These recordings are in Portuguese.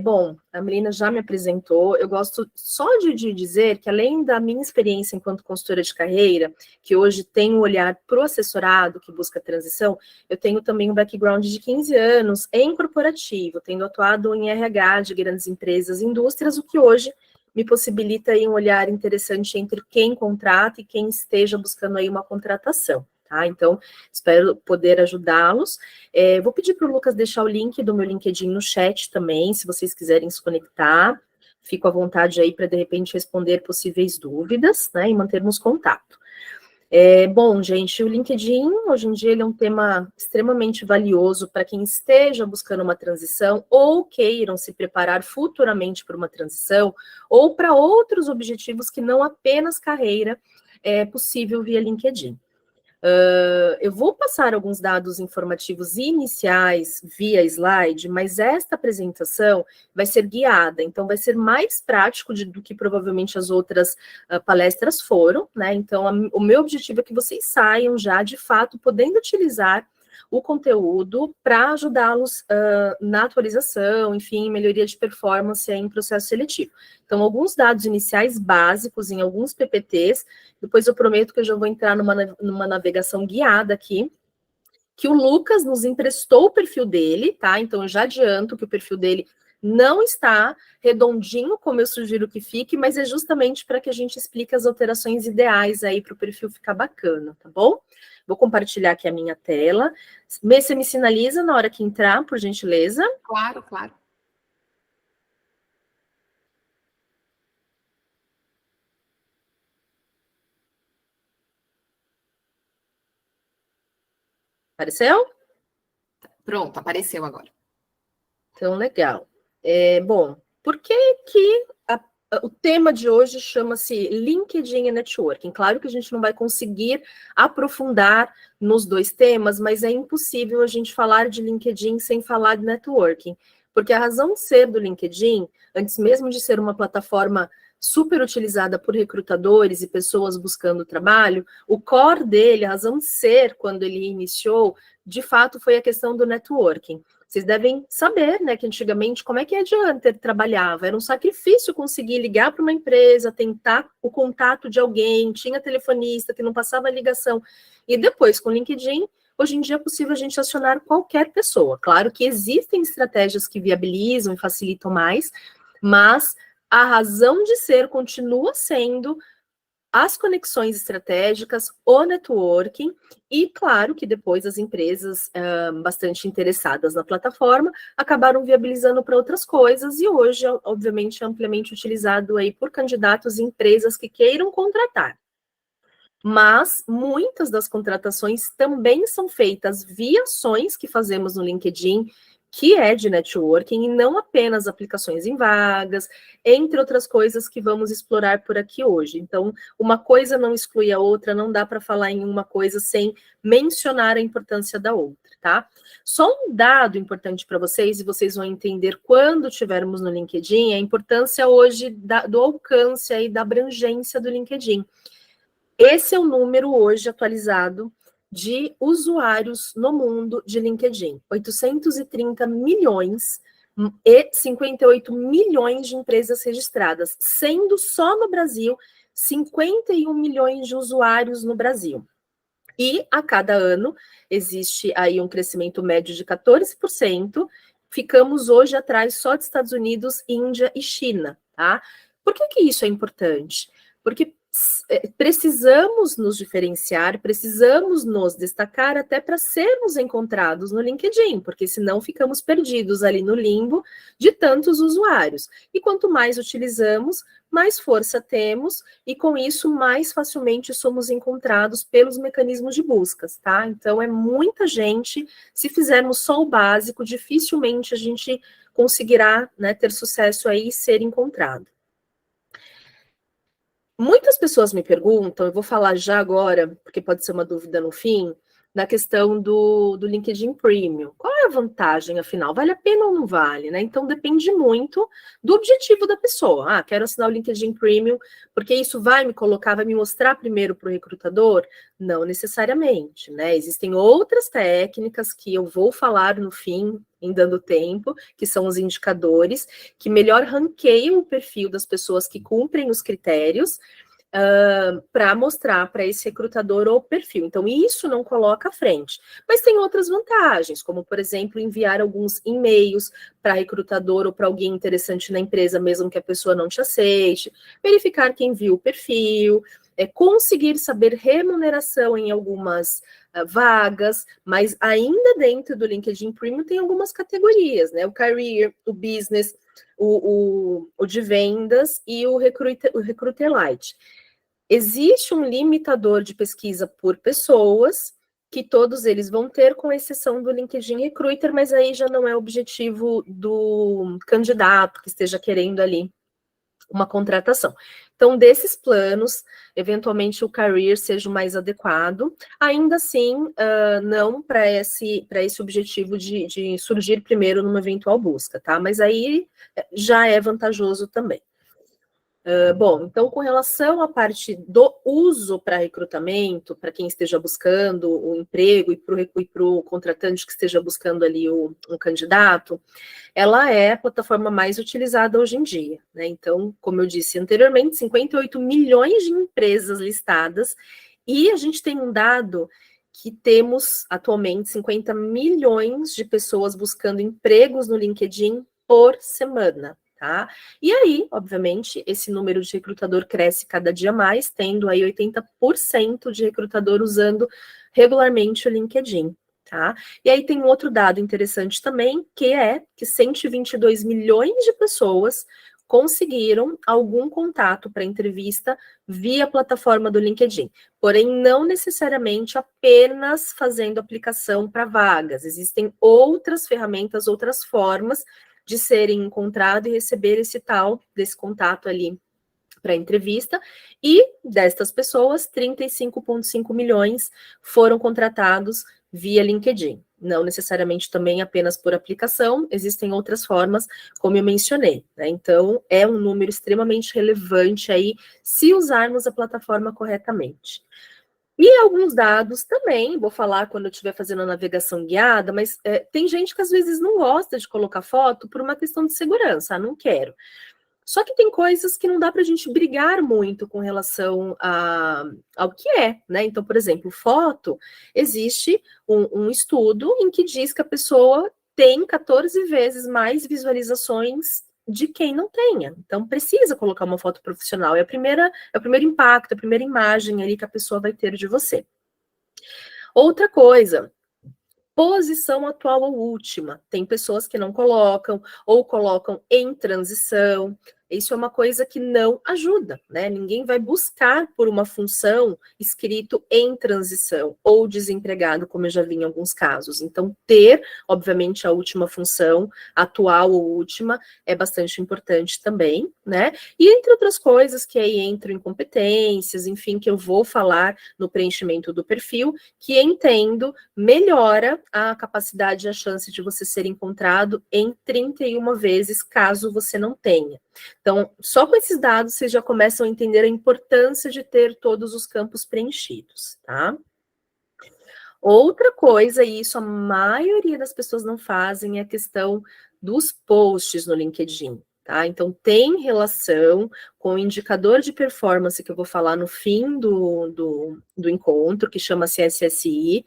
Bom, a Melina já me apresentou. Eu gosto só de dizer que, além da minha experiência enquanto consultora de carreira, que hoje tem um olhar para o assessorado que busca transição, eu tenho também um background de 15 anos em corporativo, tendo atuado em RH de grandes empresas e indústrias, o que hoje me possibilita aí um olhar interessante entre quem contrata e quem esteja buscando aí uma contratação. Tá? Então, espero poder ajudá-los. Vou pedir para o Lucas deixar o link do meu LinkedIn no chat também, se vocês quiserem se conectar. Fico à vontade aí para, de repente, responder possíveis dúvidas, né, e mantermos contato. Bom, gente, o LinkedIn, hoje em dia, ele é um tema extremamente valioso para quem esteja buscando uma transição ou queiram se preparar futuramente para uma transição ou para outros objetivos que não apenas carreira é possível via LinkedIn. Eu vou passar alguns dados informativos iniciais via slide, mas esta apresentação vai ser guiada, então vai ser mais prático do que provavelmente as outras palestras foram, né? Então, o meu objetivo é que vocês saiam já, de fato, podendo utilizar o conteúdo para ajudá-los na atualização, enfim, melhoria de performance em processo seletivo. Então, alguns dados iniciais básicos em alguns PPTs, depois eu prometo que eu já vou entrar numa navegação guiada aqui, que o Lucas nos emprestou o perfil dele, tá? Então, eu já adianto que o perfil dele não está redondinho, como eu sugiro que fique, mas é justamente para que a gente explique as alterações ideais aí para o perfil ficar bacana, tá bom? Vou compartilhar aqui a minha tela. Você me sinaliza na hora que entrar, por gentileza? Claro, claro. Apareceu? Pronto, apareceu agora. Então, legal. Bom, por que o tema de hoje chama-se LinkedIn e Networking? Claro que a gente não vai conseguir aprofundar nos dois temas, mas é impossível a gente falar de LinkedIn sem falar de networking, porque a razão de ser do LinkedIn, antes mesmo de ser uma plataforma super utilizada por recrutadores e pessoas buscando trabalho, o core dele, a razão de ser quando ele iniciou, de fato, foi a questão do networking. Vocês devem saber, né, que antigamente, como é que a Headhunter trabalhava? Era um sacrifício conseguir ligar para uma empresa, tentar o contato de alguém, tinha telefonista que não passava a ligação. E depois, com o LinkedIn, hoje em dia é possível a gente acionar qualquer pessoa. Claro que existem estratégias que viabilizam e facilitam mais, mas a razão de ser continua sendo as conexões estratégicas, o networking, e claro que depois as empresas bastante interessadas na plataforma acabaram viabilizando para outras coisas, e hoje, obviamente, é amplamente utilizado aí por candidatos e empresas que queiram contratar. Mas muitas das contratações também são feitas via ações que fazemos no LinkedIn, que é de networking, e não apenas aplicações em vagas, entre outras coisas que vamos explorar por aqui hoje. Então, uma coisa não exclui a outra, não dá para falar em uma coisa sem mencionar a importância da outra, tá? Só um dado importante para vocês, e vocês vão entender quando tivermos no LinkedIn, a importância hoje do alcance e da abrangência do LinkedIn. Esse é o número hoje atualizado de usuários no mundo de LinkedIn. 830 milhões e 58 milhões de empresas registradas, sendo só no Brasil 51 milhões de usuários no Brasil. E a cada ano existe aí um crescimento médio de 14%. Ficamos hoje atrás só de Estados Unidos, Índia e China, tá? Por que isso é importante? Porque precisamos nos diferenciar, precisamos nos destacar até para sermos encontrados no LinkedIn, porque senão ficamos perdidos ali no limbo de tantos usuários. E quanto mais utilizamos, mais força temos, e com isso mais facilmente somos encontrados pelos mecanismos de buscas, tá? Então é muita gente, se fizermos só o básico, dificilmente a gente conseguirá, né, ter sucesso aí e ser encontrado. Muitas pessoas me perguntam, eu vou falar já agora, porque pode ser uma dúvida no fim, na questão do LinkedIn Premium. Qual é a vantagem, afinal? Vale a pena ou não vale, né? Então, depende muito do objetivo da pessoa. Ah, quero assinar o LinkedIn Premium, porque isso vai me colocar, vai me mostrar primeiro para o recrutador? Não necessariamente, né? Existem outras técnicas que eu vou falar no fim, em dando tempo, que são os indicadores, que melhor ranqueiam o perfil das pessoas que cumprem os critérios, para mostrar para esse recrutador o perfil. Então, isso não coloca à frente. Mas tem outras vantagens, como, por exemplo, enviar alguns e-mails para recrutador ou para alguém interessante na empresa, mesmo que a pessoa não te aceite, verificar quem viu o perfil, conseguir saber remuneração em algumas vagas, mas ainda dentro do LinkedIn Premium tem algumas categorias, né? O Career, o Business, o de vendas e o Recruiter Lite. Existe um limitador de pesquisa por pessoas, que todos eles vão ter, com exceção do LinkedIn Recruiter, mas aí já não é objetivo do candidato que esteja querendo ali uma contratação. Então, desses planos, eventualmente o Career seja o mais adequado, ainda assim, não para esse objetivo de surgir primeiro numa eventual busca, tá? Mas aí já é vantajoso também. Bom, então, com relação à parte do uso para recrutamento, para quem esteja buscando o emprego e para o contratante que esteja buscando ali um candidato, ela é a plataforma mais utilizada hoje em dia, né? Então, como eu disse anteriormente, 58 milhões de empresas listadas, e a gente tem um dado que temos atualmente 50 milhões de pessoas buscando empregos no LinkedIn por semana. Tá? E aí, obviamente, esse número de recrutador cresce cada dia mais, tendo aí 80% de recrutador usando regularmente o LinkedIn. Tá? E aí tem um outro dado interessante também, que é que 122 milhões de pessoas conseguiram algum contato para entrevista via plataforma do LinkedIn, porém não necessariamente apenas fazendo aplicação para vagas. Existem outras ferramentas, outras formas de serem encontrados e receber desse contato ali para entrevista, e destas pessoas, 35,5 milhões foram contratados via LinkedIn. Não necessariamente também apenas por aplicação, existem outras formas, como eu mencionei, né? Então, é um número extremamente relevante aí, se usarmos a plataforma corretamente. E alguns dados também, vou falar quando eu estiver fazendo a navegação guiada, mas tem gente que às vezes não gosta de colocar foto por uma questão de segurança, não quero. Só que tem coisas que não dá para a gente brigar muito com relação ao que é, né? Então, por exemplo, foto, existe um estudo em que diz que a pessoa tem 14 vezes mais visualizações de quem não tenha. Então, precisa colocar uma foto profissional. É o primeiro impacto, a primeira imagem ali que a pessoa vai ter de você. Outra coisa, posição atual ou última. Tem pessoas que não colocam, ou colocam em transição. Isso é uma coisa que não ajuda, né? Ninguém vai buscar por uma função escrito em transição ou desempregado, como eu já vi em alguns casos. Então, ter, obviamente, a última função, atual ou última, é bastante importante também, né? E entre outras coisas que aí entram em competências, enfim, que eu vou falar no preenchimento do perfil, que entendo melhora a capacidade e a chance de você ser encontrado em 31 vezes, caso você não tenha. Então, só com esses dados, vocês já começam a entender a importância de ter todos os campos preenchidos, tá? Outra coisa, e isso a maioria das pessoas não fazem, é a questão dos posts no LinkedIn, tá? Então, tem relação com o indicador de performance que eu vou falar no fim do encontro, que chama-se SSI,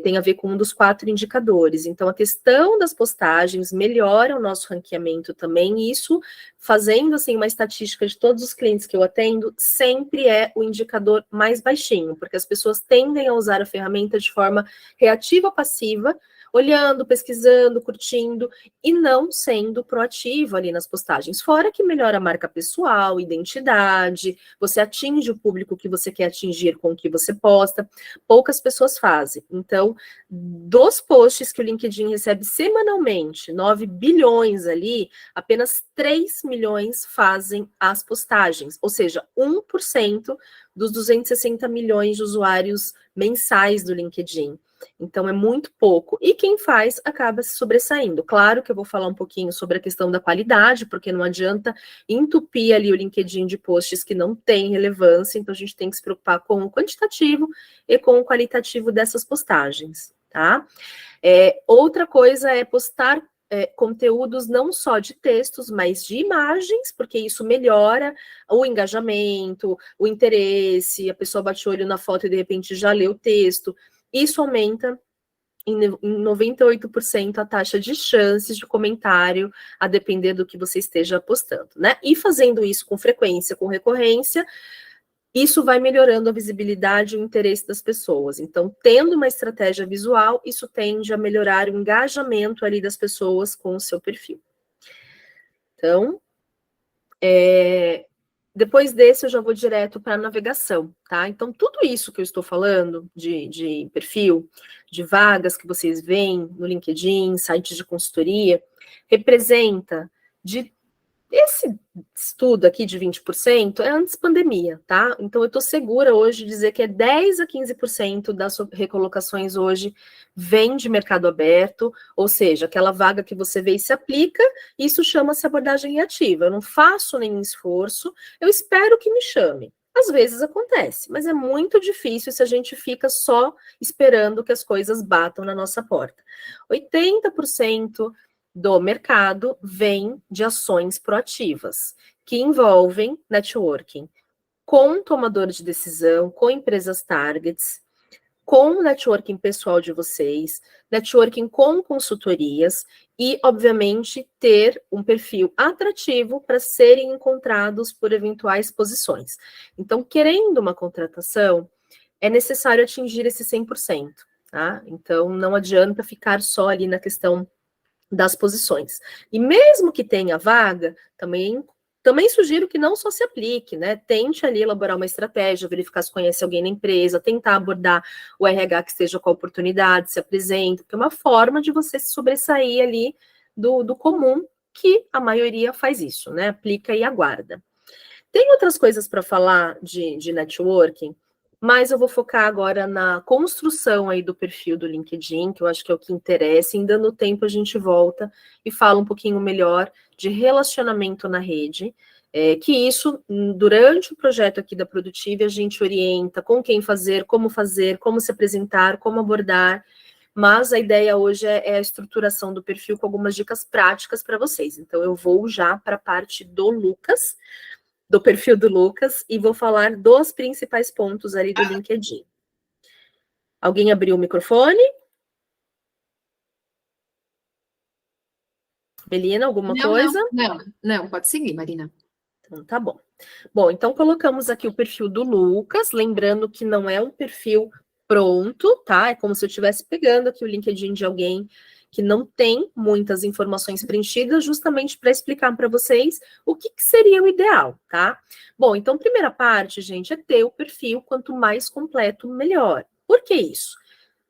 tem a ver com um dos 4 indicadores. Então, a questão das postagens melhora o nosso ranqueamento também, e isso, fazendo assim uma estatística de todos os clientes que eu atendo, sempre é o indicador mais baixinho, porque as pessoas tendem a usar a ferramenta de forma reativa ou passiva, olhando, pesquisando, curtindo, e não sendo proativo ali nas postagens. Fora que melhora a marca pessoal, identidade, você atinge o público que você quer atingir com o que você posta. Poucas pessoas fazem. Então, dos posts que o LinkedIn recebe semanalmente, 9 bilhões ali, apenas 3 milhões fazem as postagens, ou seja, 1% dos 260 milhões de usuários mensais do LinkedIn. Então, é muito pouco. E quem faz acaba se sobressaindo. Claro que eu vou falar um pouquinho sobre a questão da qualidade, porque não adianta entupir ali o LinkedIn de posts que não tem relevância. Então, a gente tem que se preocupar com o quantitativo e com o qualitativo dessas postagens, tá? Outra coisa é postar conteúdos não só de textos, mas de imagens, porque isso melhora o engajamento, o interesse, a pessoa bate o olho na foto e de repente já lê o texto. Isso aumenta em 98% a taxa de chances de comentário, a depender do que você esteja postando, né? E fazendo isso com frequência, com recorrência, isso vai melhorando a visibilidade e o interesse das pessoas. Então, tendo uma estratégia visual, isso tende a melhorar o engajamento ali das pessoas com o seu perfil. Então, depois desse, eu já vou direto para a navegação, tá? Então, tudo isso que eu estou falando de perfil, de vagas que vocês veem no LinkedIn, sites de consultoria, representa esse estudo aqui de 20% é antes pandemia, tá? Então, eu estou segura hoje de dizer que 10 a 15% das recolocações hoje vem de mercado aberto, ou seja, aquela vaga que você vê e se aplica, isso chama-se abordagem ativa. Eu não faço nenhum esforço, eu espero que me chame. Às vezes acontece, mas é muito difícil se a gente fica só esperando que as coisas batam na nossa porta. 80% do mercado vem de ações proativas, que envolvem networking com tomador de decisão, com empresas targets, com o networking pessoal de vocês, networking com consultorias e, obviamente, ter um perfil atrativo para serem encontrados por eventuais posições. Então, querendo uma contratação, é necessário atingir esse 100%, tá? Então, não adianta ficar só ali na questão das posições. E mesmo que tenha vaga, também sugiro que não só se aplique, né? Tente ali elaborar uma estratégia, verificar se conhece alguém na empresa, tentar abordar o RH que esteja com a oportunidade, se apresenta, porque é uma forma de você se sobressair ali do comum, que a maioria faz isso, né? Aplica e aguarda. Tem outras coisas para falar de networking, mas eu vou focar agora na construção aí do perfil do LinkedIn, que eu acho que é o que interessa, e dando tempo a gente volta e fala um pouquinho melhor de relacionamento na rede, que isso, durante o projeto aqui da Produtive, a gente orienta com quem fazer, como se apresentar, como abordar, mas a ideia hoje é a estruturação do perfil com algumas dicas práticas para vocês. Então, eu vou já para a parte do Lucas, do perfil do Lucas, e vou falar dos principais pontos ali do LinkedIn. Alguém abriu o microfone? Belina, alguma coisa? Não, pode seguir, Marina. Então, tá bom. Bom, então colocamos aqui o perfil do Lucas, lembrando que não é um perfil pronto, tá? É como se eu estivesse pegando aqui o LinkedIn de alguém que não tem muitas informações preenchidas, justamente para explicar para vocês o que seria o ideal, tá? Bom, então, primeira parte, gente, é ter o perfil, quanto mais completo, melhor. Por que isso?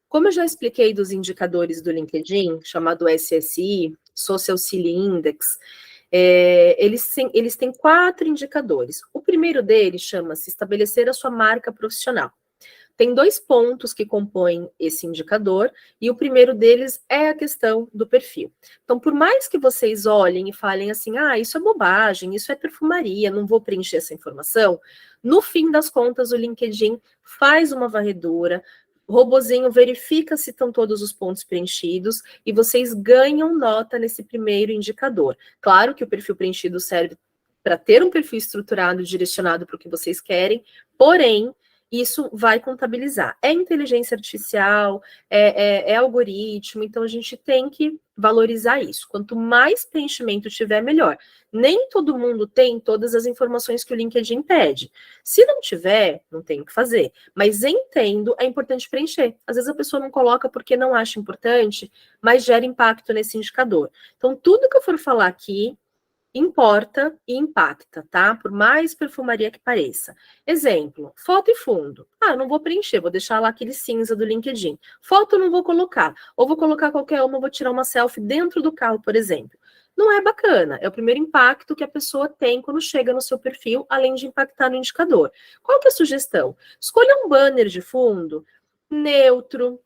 Como eu já expliquei dos indicadores do LinkedIn, chamado SSI, Social Silly Index, eles têm 4 indicadores. O primeiro deles chama-se estabelecer a sua marca profissional. Tem 2 pontos que compõem esse indicador, e o primeiro deles é a questão do perfil. Então, por mais que vocês olhem e falem assim, isso é bobagem, isso é perfumaria, não vou preencher essa informação, no fim das contas, o LinkedIn faz uma varredura, o robozinho verifica se estão todos os pontos preenchidos, e vocês ganham nota nesse primeiro indicador. Claro que o perfil preenchido serve para ter um perfil estruturado, direcionado para o que vocês querem, porém, isso vai contabilizar. É inteligência artificial, é algoritmo, então a gente tem que valorizar isso. Quanto mais preenchimento tiver, melhor. Nem todo mundo tem todas as informações que o LinkedIn pede. Se não tiver, não tem o que fazer. Mas entendo, é importante preencher. Às vezes a pessoa não coloca porque não acha importante, mas gera impacto nesse indicador. Então, tudo que eu for falar aqui, importa e impacta, tá? Por mais perfumaria que pareça. Exemplo, foto e fundo. Eu não vou preencher, vou deixar lá aquele cinza do LinkedIn. Foto eu não vou colocar, ou vou colocar qualquer uma, vou tirar uma selfie dentro do carro, por exemplo. Não é bacana, é o primeiro impacto que a pessoa tem quando chega no seu perfil, além de impactar no indicador. Qual que é a sugestão? Escolha um banner de fundo neutro,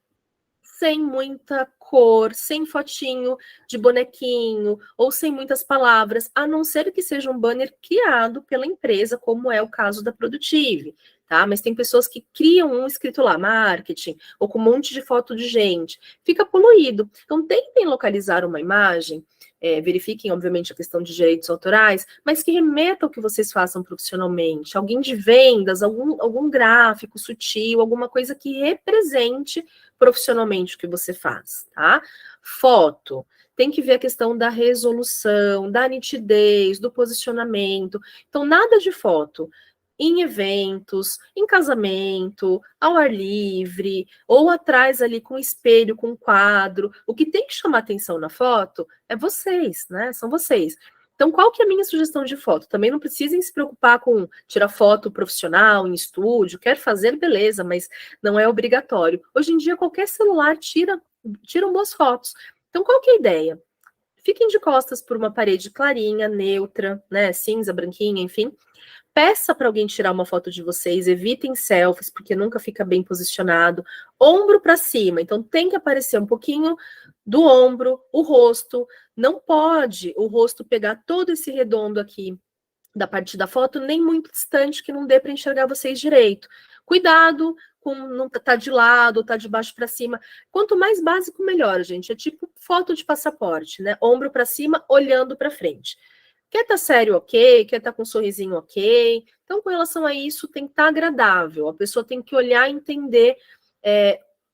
sem muita cor, sem fotinho de bonequinho, ou sem muitas palavras, a não ser que seja um banner criado pela empresa, como é o caso da Produtive, tá? Mas tem pessoas que criam um escrito lá, marketing, ou com um monte de foto de gente, fica poluído. Então, tentem localizar uma imagem, verifiquem, obviamente, a questão de direitos autorais, mas que remeta ao que vocês façam profissionalmente, alguém de vendas, algum gráfico sutil, alguma coisa que represente profissionalmente o que você faz, tá? Foto, tem que ver a questão da resolução, da nitidez, do posicionamento. Então, nada de foto em eventos, em casamento, ao ar livre, ou atrás ali com espelho, com quadro. O que tem que chamar atenção na foto é vocês, né? São vocês. Então, qual que é a minha sugestão de foto? Também não precisem se preocupar com tirar foto profissional, em estúdio, quer fazer, beleza, mas não é obrigatório. Hoje em dia, qualquer celular tiram boas fotos. Então, qual que é a ideia? Fiquem de costas por uma parede clarinha, neutra, né, cinza, branquinha, enfim. Peça para alguém tirar uma foto de vocês, evitem selfies, porque nunca fica bem posicionado. Ombro para cima, então tem que aparecer um pouquinho do ombro, o rosto. Não pode o rosto pegar todo esse redondo aqui da parte da foto, nem muito distante, que não dê para enxergar vocês direito. Cuidado com não tá de lado, tá de baixo para cima. Quanto mais básico, melhor, gente. É tipo foto de passaporte, né? Ombro para cima, olhando para frente. Quer estar sério, ok? Quer estar com um sorrisinho, ok? Então, com relação a isso, tem que estar agradável. A pessoa tem que olhar e entender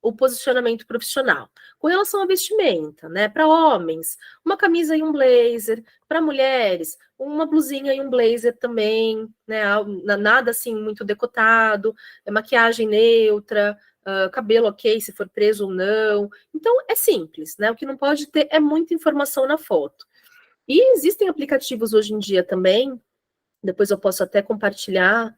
o posicionamento profissional. Com relação à vestimenta, né? Para homens, uma camisa e um blazer. Para mulheres, uma blusinha e um blazer também, né? Nada assim muito decotado, maquiagem neutra, cabelo ok, se for preso ou não. Então, é simples, né? O que não pode ter é muita informação na foto. E existem aplicativos hoje em dia também, depois eu posso até compartilhar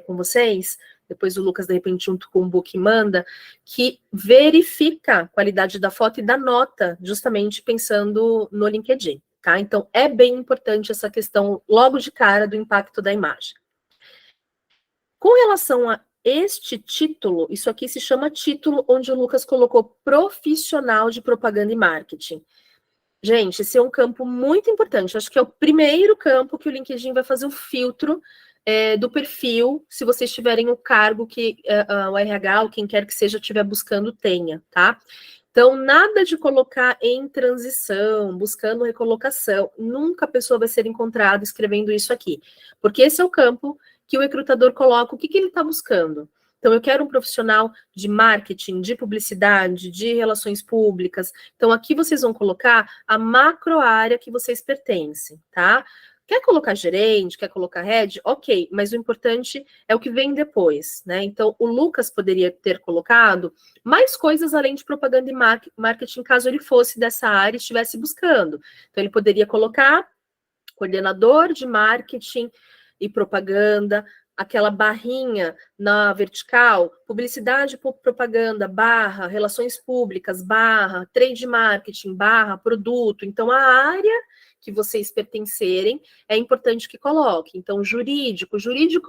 com vocês, depois o Lucas, de repente, junto com o Book manda, que verifica a qualidade da foto e dá nota, justamente pensando no LinkedIn, tá? Então, é bem importante essa questão, logo de cara, do impacto da imagem. Com relação a este título, isso aqui se chama título, onde o Lucas colocou profissional de propaganda e marketing. Gente, esse é um campo muito importante. Acho que é o primeiro campo que o LinkedIn vai fazer o filtro do perfil, se vocês tiverem o cargo que o RH ou quem quer que seja estiver buscando tenha, tá? Então, nada de colocar em transição, buscando recolocação. Nunca a pessoa vai ser encontrada escrevendo isso aqui. Porque esse é o campo que o recrutador coloca o que ele está buscando. Então, eu quero um profissional de marketing, de publicidade, de relações públicas. Então, aqui vocês vão colocar a macro área que vocês pertencem, tá? Quer colocar gerente, quer colocar head? Ok, mas o importante é o que vem depois, né? Então, o Lucas poderia ter colocado mais coisas além de propaganda e marketing, caso ele fosse dessa área e estivesse buscando. Então, ele poderia colocar coordenador de marketing e propaganda, aquela barrinha na vertical, publicidade, propaganda, barra, relações públicas, barra, trade marketing, barra, produto. Então, a área que vocês pertencerem, é importante que coloque. Então, jurídico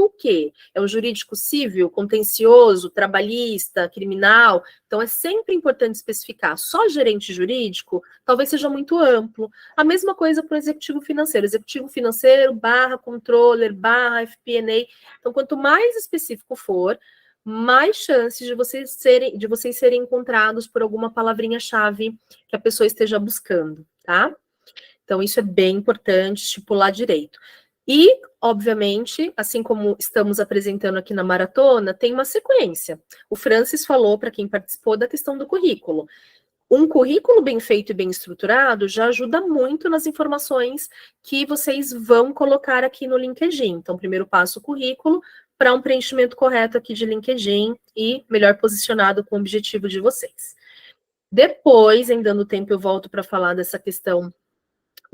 o quê? É um jurídico civil, contencioso, trabalhista, criminal? Então, é sempre importante especificar. Só gerente jurídico talvez seja muito amplo. A mesma coisa para o executivo financeiro, barra controller, barra FP&A. Então, quanto mais específico for, mais chances de vocês serem encontrados por alguma palavrinha-chave que a pessoa esteja buscando, tá? Então, isso é bem importante, estipular direito. E, obviamente, assim como estamos apresentando aqui na maratona, tem uma sequência. O Francis falou, para quem participou, da questão do currículo. Um currículo bem feito e bem estruturado já ajuda muito nas informações que vocês vão colocar aqui no LinkedIn. Então, primeiro passo, o currículo, para um preenchimento correto aqui de LinkedIn e melhor posicionado com o objetivo de vocês. Depois, em dando tempo, eu volto para falar dessa questão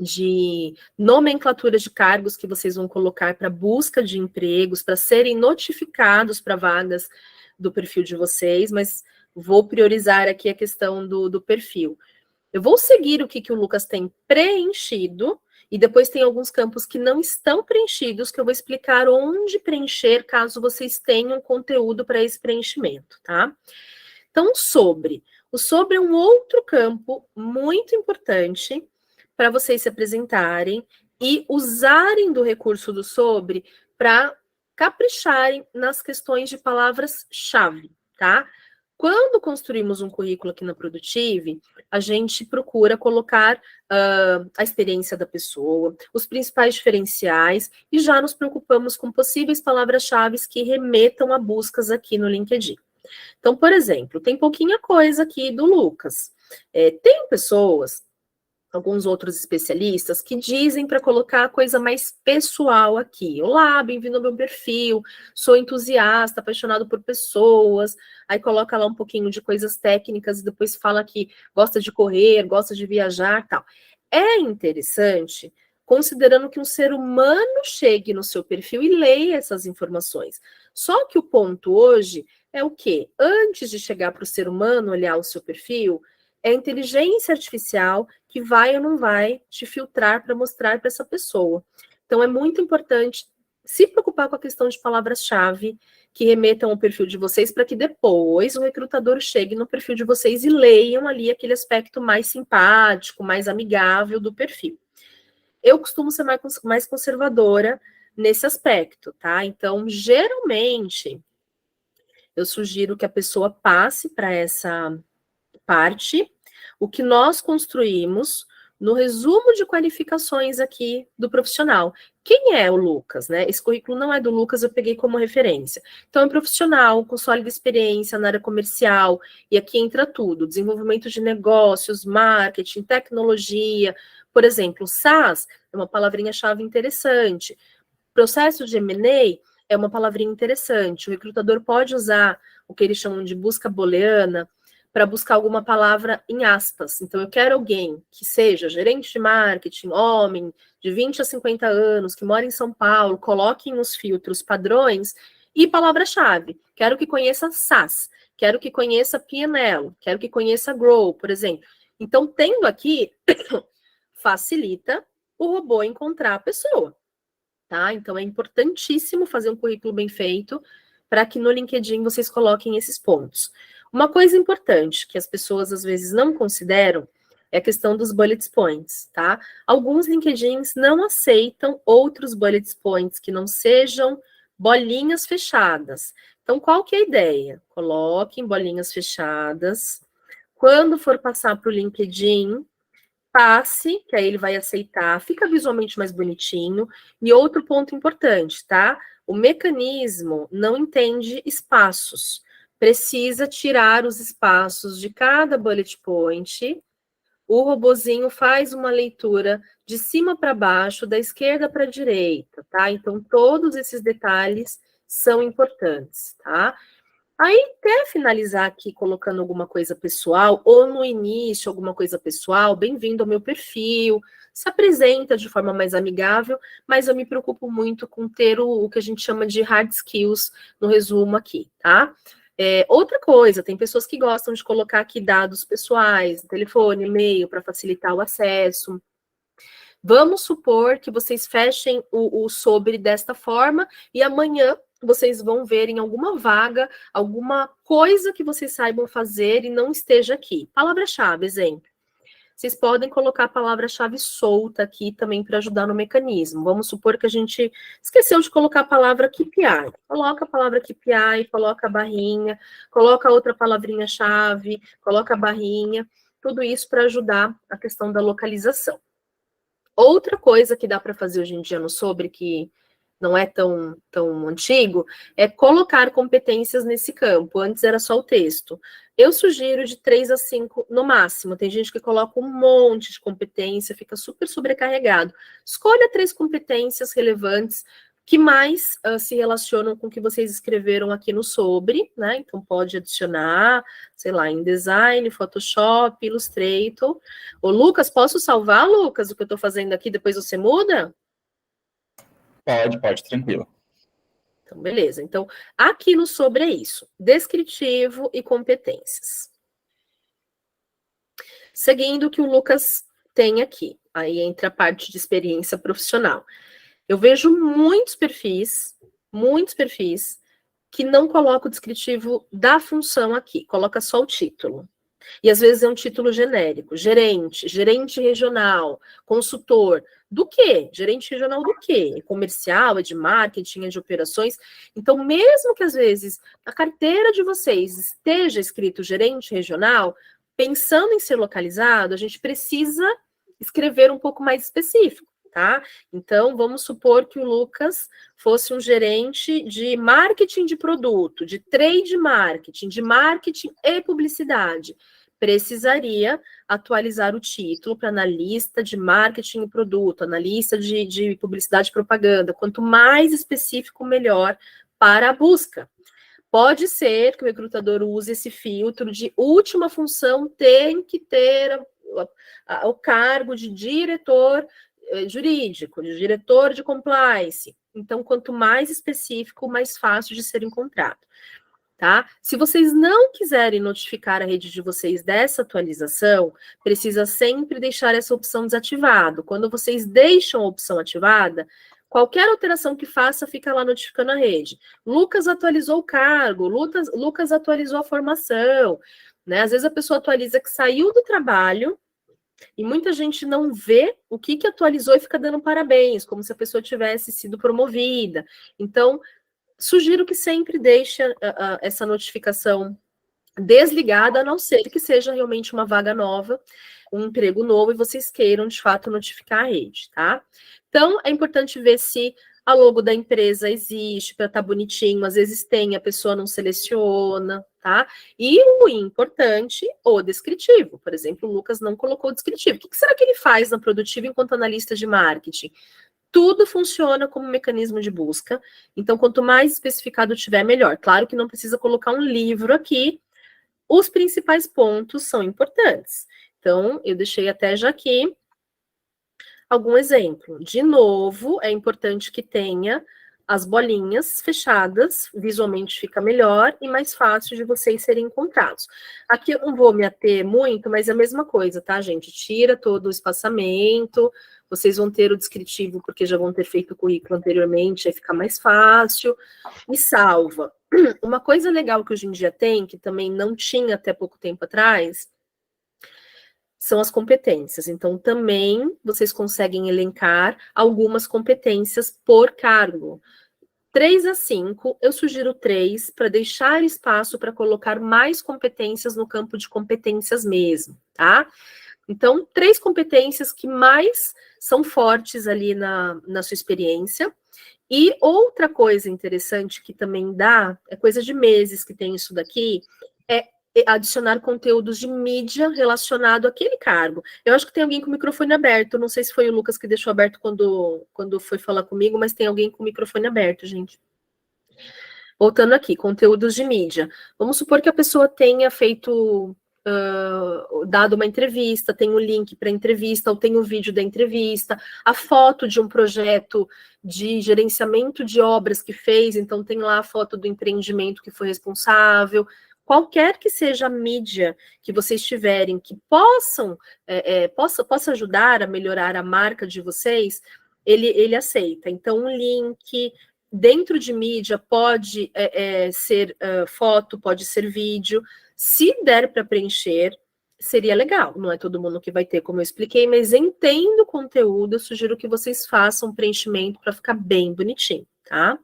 de nomenclatura de cargos que vocês vão colocar para busca de empregos, para serem notificados para vagas do perfil de vocês, mas vou priorizar aqui a questão do perfil. Eu vou seguir o que o Lucas tem preenchido, e depois tem alguns campos que não estão preenchidos, que eu vou explicar onde preencher, caso vocês tenham conteúdo para esse preenchimento, tá? Então, sobre O sobre é um outro campo muito importante para vocês se apresentarem e usarem do recurso do sobre para capricharem nas questões de palavras-chave, tá? Quando construímos um currículo aqui na Produtive, a gente procura colocar a experiência da pessoa, os principais diferenciais, e já nos preocupamos com possíveis palavras-chave que remetam a buscas aqui no LinkedIn. Então, por exemplo, tem pouquinha coisa aqui do Lucas. Tem pessoas, alguns outros especialistas, que dizem para colocar a coisa mais pessoal aqui. Olá, bem-vindo ao meu perfil, sou entusiasta, apaixonado por pessoas, aí coloca lá um pouquinho de coisas técnicas e depois fala que gosta de correr, gosta de viajar, tal. É interessante, considerando que um ser humano chegue no seu perfil e leia essas informações. Só que o ponto hoje é o quê? Antes de chegar para o ser humano olhar o seu perfil, é a inteligência artificial que vai ou não vai te filtrar para mostrar para essa pessoa. Então, é muito importante se preocupar com a questão de palavras-chave que remetam ao perfil de vocês, para que depois o recrutador chegue no perfil de vocês e leiam ali aquele aspecto mais simpático, mais amigável do perfil. Eu costumo ser mais conservadora nesse aspecto, tá? Então, geralmente, eu sugiro que a pessoa passe para essa parte o que nós construímos no resumo de qualificações aqui do profissional. Quem é o Lucas, né? Esse currículo não é do Lucas, eu peguei como referência. Então, é um profissional com sólida experiência na área comercial, e aqui entra tudo: desenvolvimento de negócios, marketing, tecnologia. Por exemplo, SaaS é uma palavrinha-chave interessante. Processo de M&A é uma palavrinha interessante. O recrutador pode usar o que eles chamam de busca booleana para buscar alguma palavra em aspas. Então, eu quero alguém que seja gerente de marketing, homem, de 20 a 50 anos, que mora em São Paulo, coloquem os filtros padrões e palavra-chave. Quero que conheça SaaS, quero que conheça P&L, quero que conheça Grow, por exemplo. Então, tendo aqui, facilita o robô encontrar a pessoa. Tá? Então, é importantíssimo fazer um currículo bem feito para que no LinkedIn vocês coloquem esses pontos. Uma coisa importante que as pessoas às vezes não consideram é a questão dos bullet points, tá? Alguns LinkedIns não aceitam outros bullet points que não sejam bolinhas fechadas. Então, qual que é a ideia? Coloquem bolinhas fechadas. Quando for passar para o LinkedIn, passe, que aí ele vai aceitar, fica visualmente mais bonitinho. E outro ponto importante, tá? O mecanismo não entende espaços. Precisa tirar os espaços de cada bullet point. O robozinho faz uma leitura de cima para baixo, da esquerda para a direita, tá? Então, todos esses detalhes são importantes, tá? Aí, até finalizar aqui colocando alguma coisa pessoal, ou no início alguma coisa pessoal, bem-vindo ao meu perfil, se apresenta de forma mais amigável, mas eu me preocupo muito com ter o que a gente chama de hard skills no resumo aqui, tá? Outra coisa, tem pessoas que gostam de colocar aqui dados pessoais, telefone, e-mail, para facilitar o acesso. Vamos supor que vocês fechem o sobre desta forma e amanhã vocês vão ver em alguma vaga, alguma coisa que vocês saibam fazer e não esteja aqui. Palavra-chave, exemplo. Vocês podem colocar a palavra-chave solta aqui também para ajudar no mecanismo. Vamos supor que a gente esqueceu de colocar a palavra KPI. Coloca a palavra KPI, coloca a barrinha, coloca outra palavrinha-chave, coloca a barrinha. Tudo isso para ajudar a questão da localização. Outra coisa que dá para fazer hoje em dia no sobre, que não é tão antigo, é colocar competências nesse campo. Antes era só o texto. Eu sugiro de 3 a 5 no máximo. Tem gente que coloca um monte de competência, fica super sobrecarregado. Escolha 3 competências relevantes que mais se relacionam com o que vocês escreveram aqui no sobre, né? Então, pode adicionar, sei lá, em design, Photoshop, Illustrator. Ô, Lucas, posso salvar, Lucas, o que eu estou fazendo aqui, depois você muda? Pode, tranquilo. Então, beleza. Então, aqui no sobre é isso. Descritivo e competências. Seguindo o que o Lucas tem aqui. Aí entra a parte de experiência profissional. Eu vejo muitos perfis, que não colocam o descritivo da função aqui. Coloca só o título. E às vezes é um título genérico, gerente, gerente regional, consultor, do quê? Gerente regional do quê? É comercial, é de marketing, é de operações. Então, mesmo que às vezes a carteira de vocês esteja escrito gerente regional, pensando em ser localizado, a gente precisa escrever um pouco mais específico, tá? Então, vamos supor que o Lucas fosse um gerente de marketing de produto, de trade marketing, de marketing e publicidade. Precisaria atualizar o título para analista de marketing e produto, analista de publicidade e propaganda. Quanto mais específico, melhor para a busca. Pode ser que o recrutador use esse filtro de última função, tem que ter o cargo de diretor jurídico, de diretor de compliance. Então, quanto mais específico, mais fácil de ser encontrado. Tá? Se vocês não quiserem notificar a rede de vocês dessa atualização, precisa sempre deixar essa opção desativada. Quando vocês deixam a opção ativada, qualquer alteração que faça fica lá notificando a rede. Lucas atualizou o cargo, Lucas atualizou a formação. Né? Às vezes a pessoa atualiza que saiu do trabalho e muita gente não vê o que atualizou e fica dando parabéns, como se a pessoa tivesse sido promovida. Então, sugiro que sempre deixe essa notificação desligada, a não ser que seja realmente uma vaga nova, um emprego novo, e vocês queiram, de fato, notificar a rede, tá? Então, é importante ver se a logo da empresa existe, para estar bonitinho, às vezes tem, a pessoa não seleciona, tá? E o importante, o descritivo. Por exemplo, o Lucas não colocou o descritivo. O que será que ele faz na Produtiva enquanto analista de marketing? Tudo funciona como mecanismo de busca, então quanto mais especificado tiver, melhor. Claro que não precisa colocar um livro aqui, os principais pontos são importantes. Então, eu deixei até já aqui algum exemplo. De novo, é importante que tenha as bolinhas fechadas, visualmente fica melhor e mais fácil de vocês serem encontrados. Aqui eu não vou me ater muito, mas é a mesma coisa, tá, gente? Tira todo o espaçamento, vocês vão ter o descritivo, porque já vão ter feito o currículo anteriormente, aí fica mais fácil, e salva. Uma coisa legal que hoje em dia tem, que também não tinha até pouco tempo atrás, são as competências. Então, também vocês conseguem elencar algumas competências por cargo. 3 a 5, eu sugiro 3, para deixar espaço para colocar mais competências no campo de competências mesmo, tá? Então, 3 competências que mais são fortes ali na sua experiência. E outra coisa interessante que também dá, é coisa de meses que tem isso daqui, é adicionar conteúdos de mídia relacionado àquele cargo. Eu acho que tem alguém com o microfone aberto, não sei se foi o Lucas que deixou aberto quando foi falar comigo, mas tem alguém com o microfone aberto, gente. Voltando aqui, conteúdos de mídia. Vamos supor que a pessoa tenha feito, dado uma entrevista, tem o link para a entrevista, ou tem o vídeo da entrevista, a foto de um projeto de gerenciamento de obras que fez, então tem lá a foto do empreendimento que foi responsável. Qualquer que seja a mídia que vocês tiverem que possa ajudar a melhorar a marca de vocês, ele aceita. Então, um link dentro de mídia pode ser foto, pode ser vídeo. Se der para preencher, seria legal. Não é todo mundo que vai ter, como eu expliquei, mas entendo o conteúdo, eu sugiro que vocês façam um preenchimento para ficar bem bonitinho, tá?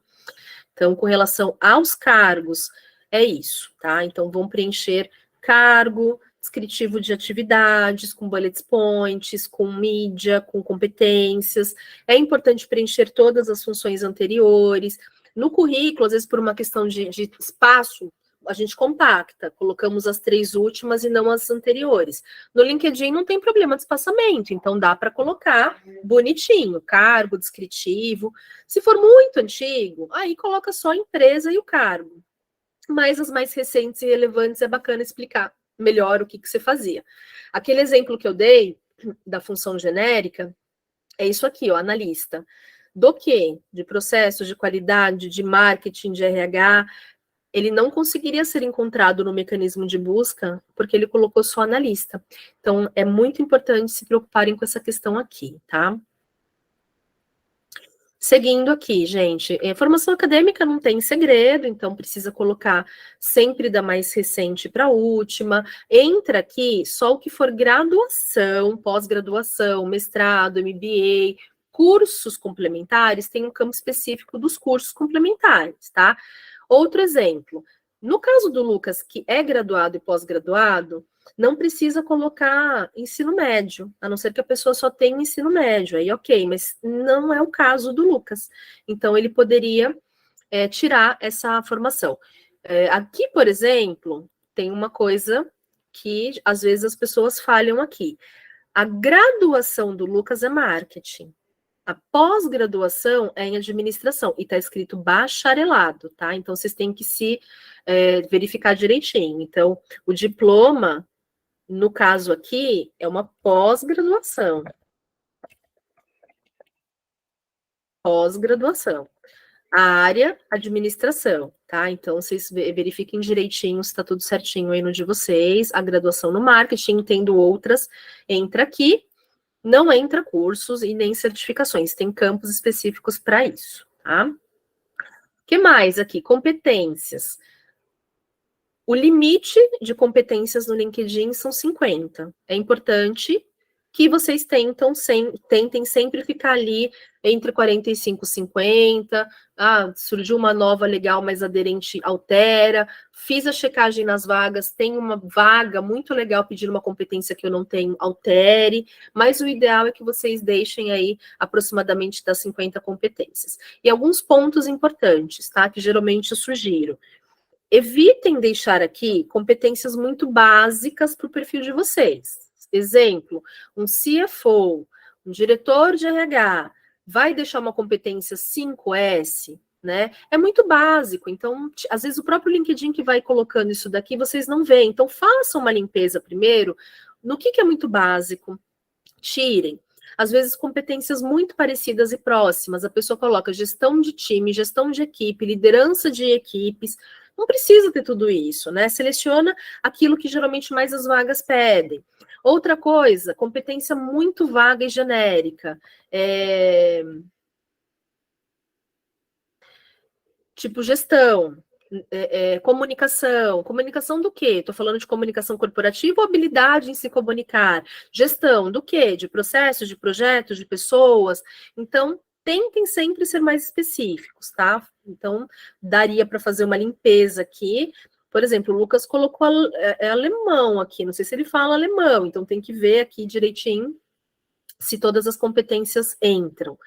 Então, com relação aos cargos, é isso, tá? Então, vão preencher cargo, descritivo de atividades, com bullet points, com mídia, com competências. É importante preencher todas as funções anteriores. No currículo, às vezes, por uma questão de espaço, a gente compacta, colocamos as 3 últimas e não as anteriores. No LinkedIn não tem problema de espaçamento, então dá para colocar bonitinho, cargo, descritivo. Se for muito antigo, aí coloca só a empresa e o cargo. Mas as mais recentes e relevantes é bacana explicar melhor o que você fazia. Aquele exemplo que eu dei da função genérica é isso aqui, ó, analista. Do quê? De processos, de qualidade, de marketing, de RH. Ele não conseguiria ser encontrado no mecanismo de busca porque ele colocou só analista. Então, é muito importante se preocuparem com essa questão aqui, tá? Seguindo aqui, gente, formação acadêmica não tem segredo, então precisa colocar sempre da mais recente para a última. Entra aqui só o que for graduação, pós-graduação, mestrado, MBA, cursos complementares, tem um campo específico dos cursos complementares, tá? Outro exemplo, no caso do Lucas, que é graduado e pós-graduado, não precisa colocar ensino médio, a não ser que a pessoa só tenha ensino médio, aí ok, mas não é o caso do Lucas. Então, ele poderia tirar essa formação. Aqui, por exemplo, tem uma coisa que às vezes as pessoas falham aqui. A graduação do Lucas é marketing. A pós-graduação é em administração e está escrito bacharelado, tá? Então, vocês têm que se verificar direitinho. Então, o diploma, no caso aqui, é uma pós-graduação. Pós-graduação. A área, administração, tá? Então, vocês verifiquem direitinho se está tudo certinho aí no de vocês. A graduação no marketing, tendo outras, entra aqui. Não entra cursos e nem certificações, tem campos específicos para isso, tá? O que mais aqui? Competências. O limite de competências no LinkedIn são 50. É importante que vocês tentem sempre ficar ali entre 45 e 50. Surgiu uma nova legal, mas aderente altera. Fiz a checagem nas vagas, tem uma vaga muito legal pedindo uma competência que eu não tenho, altere. Mas o ideal é que vocês deixem aí aproximadamente das 50 competências. E alguns pontos importantes, tá? Que geralmente eu sugiro. Evitem deixar aqui competências muito básicas para o perfil de vocês. Exemplo, um CFO, um diretor de RH, vai deixar uma competência 5S, né? É muito básico, então, às vezes o próprio LinkedIn que vai colocando isso daqui, vocês não veem. Então, façam uma limpeza primeiro no que é muito básico. Tirem. Às vezes, competências muito parecidas e próximas. A pessoa coloca gestão de time, gestão de equipe, liderança de equipes. Não precisa ter tudo isso, né? Seleciona aquilo que geralmente mais as vagas pedem. Outra coisa, competência muito vaga e genérica. Tipo gestão, comunicação. Comunicação do quê? Estou falando de comunicação corporativa ou habilidade em se comunicar? Gestão do quê? De processos, de projetos, de pessoas. Então, tentem sempre ser mais específicos, tá? Então, daria para fazer uma limpeza aqui. Por exemplo, o Lucas colocou alemão aqui, não sei se ele fala alemão, então tem que ver aqui direitinho se todas as competências entram.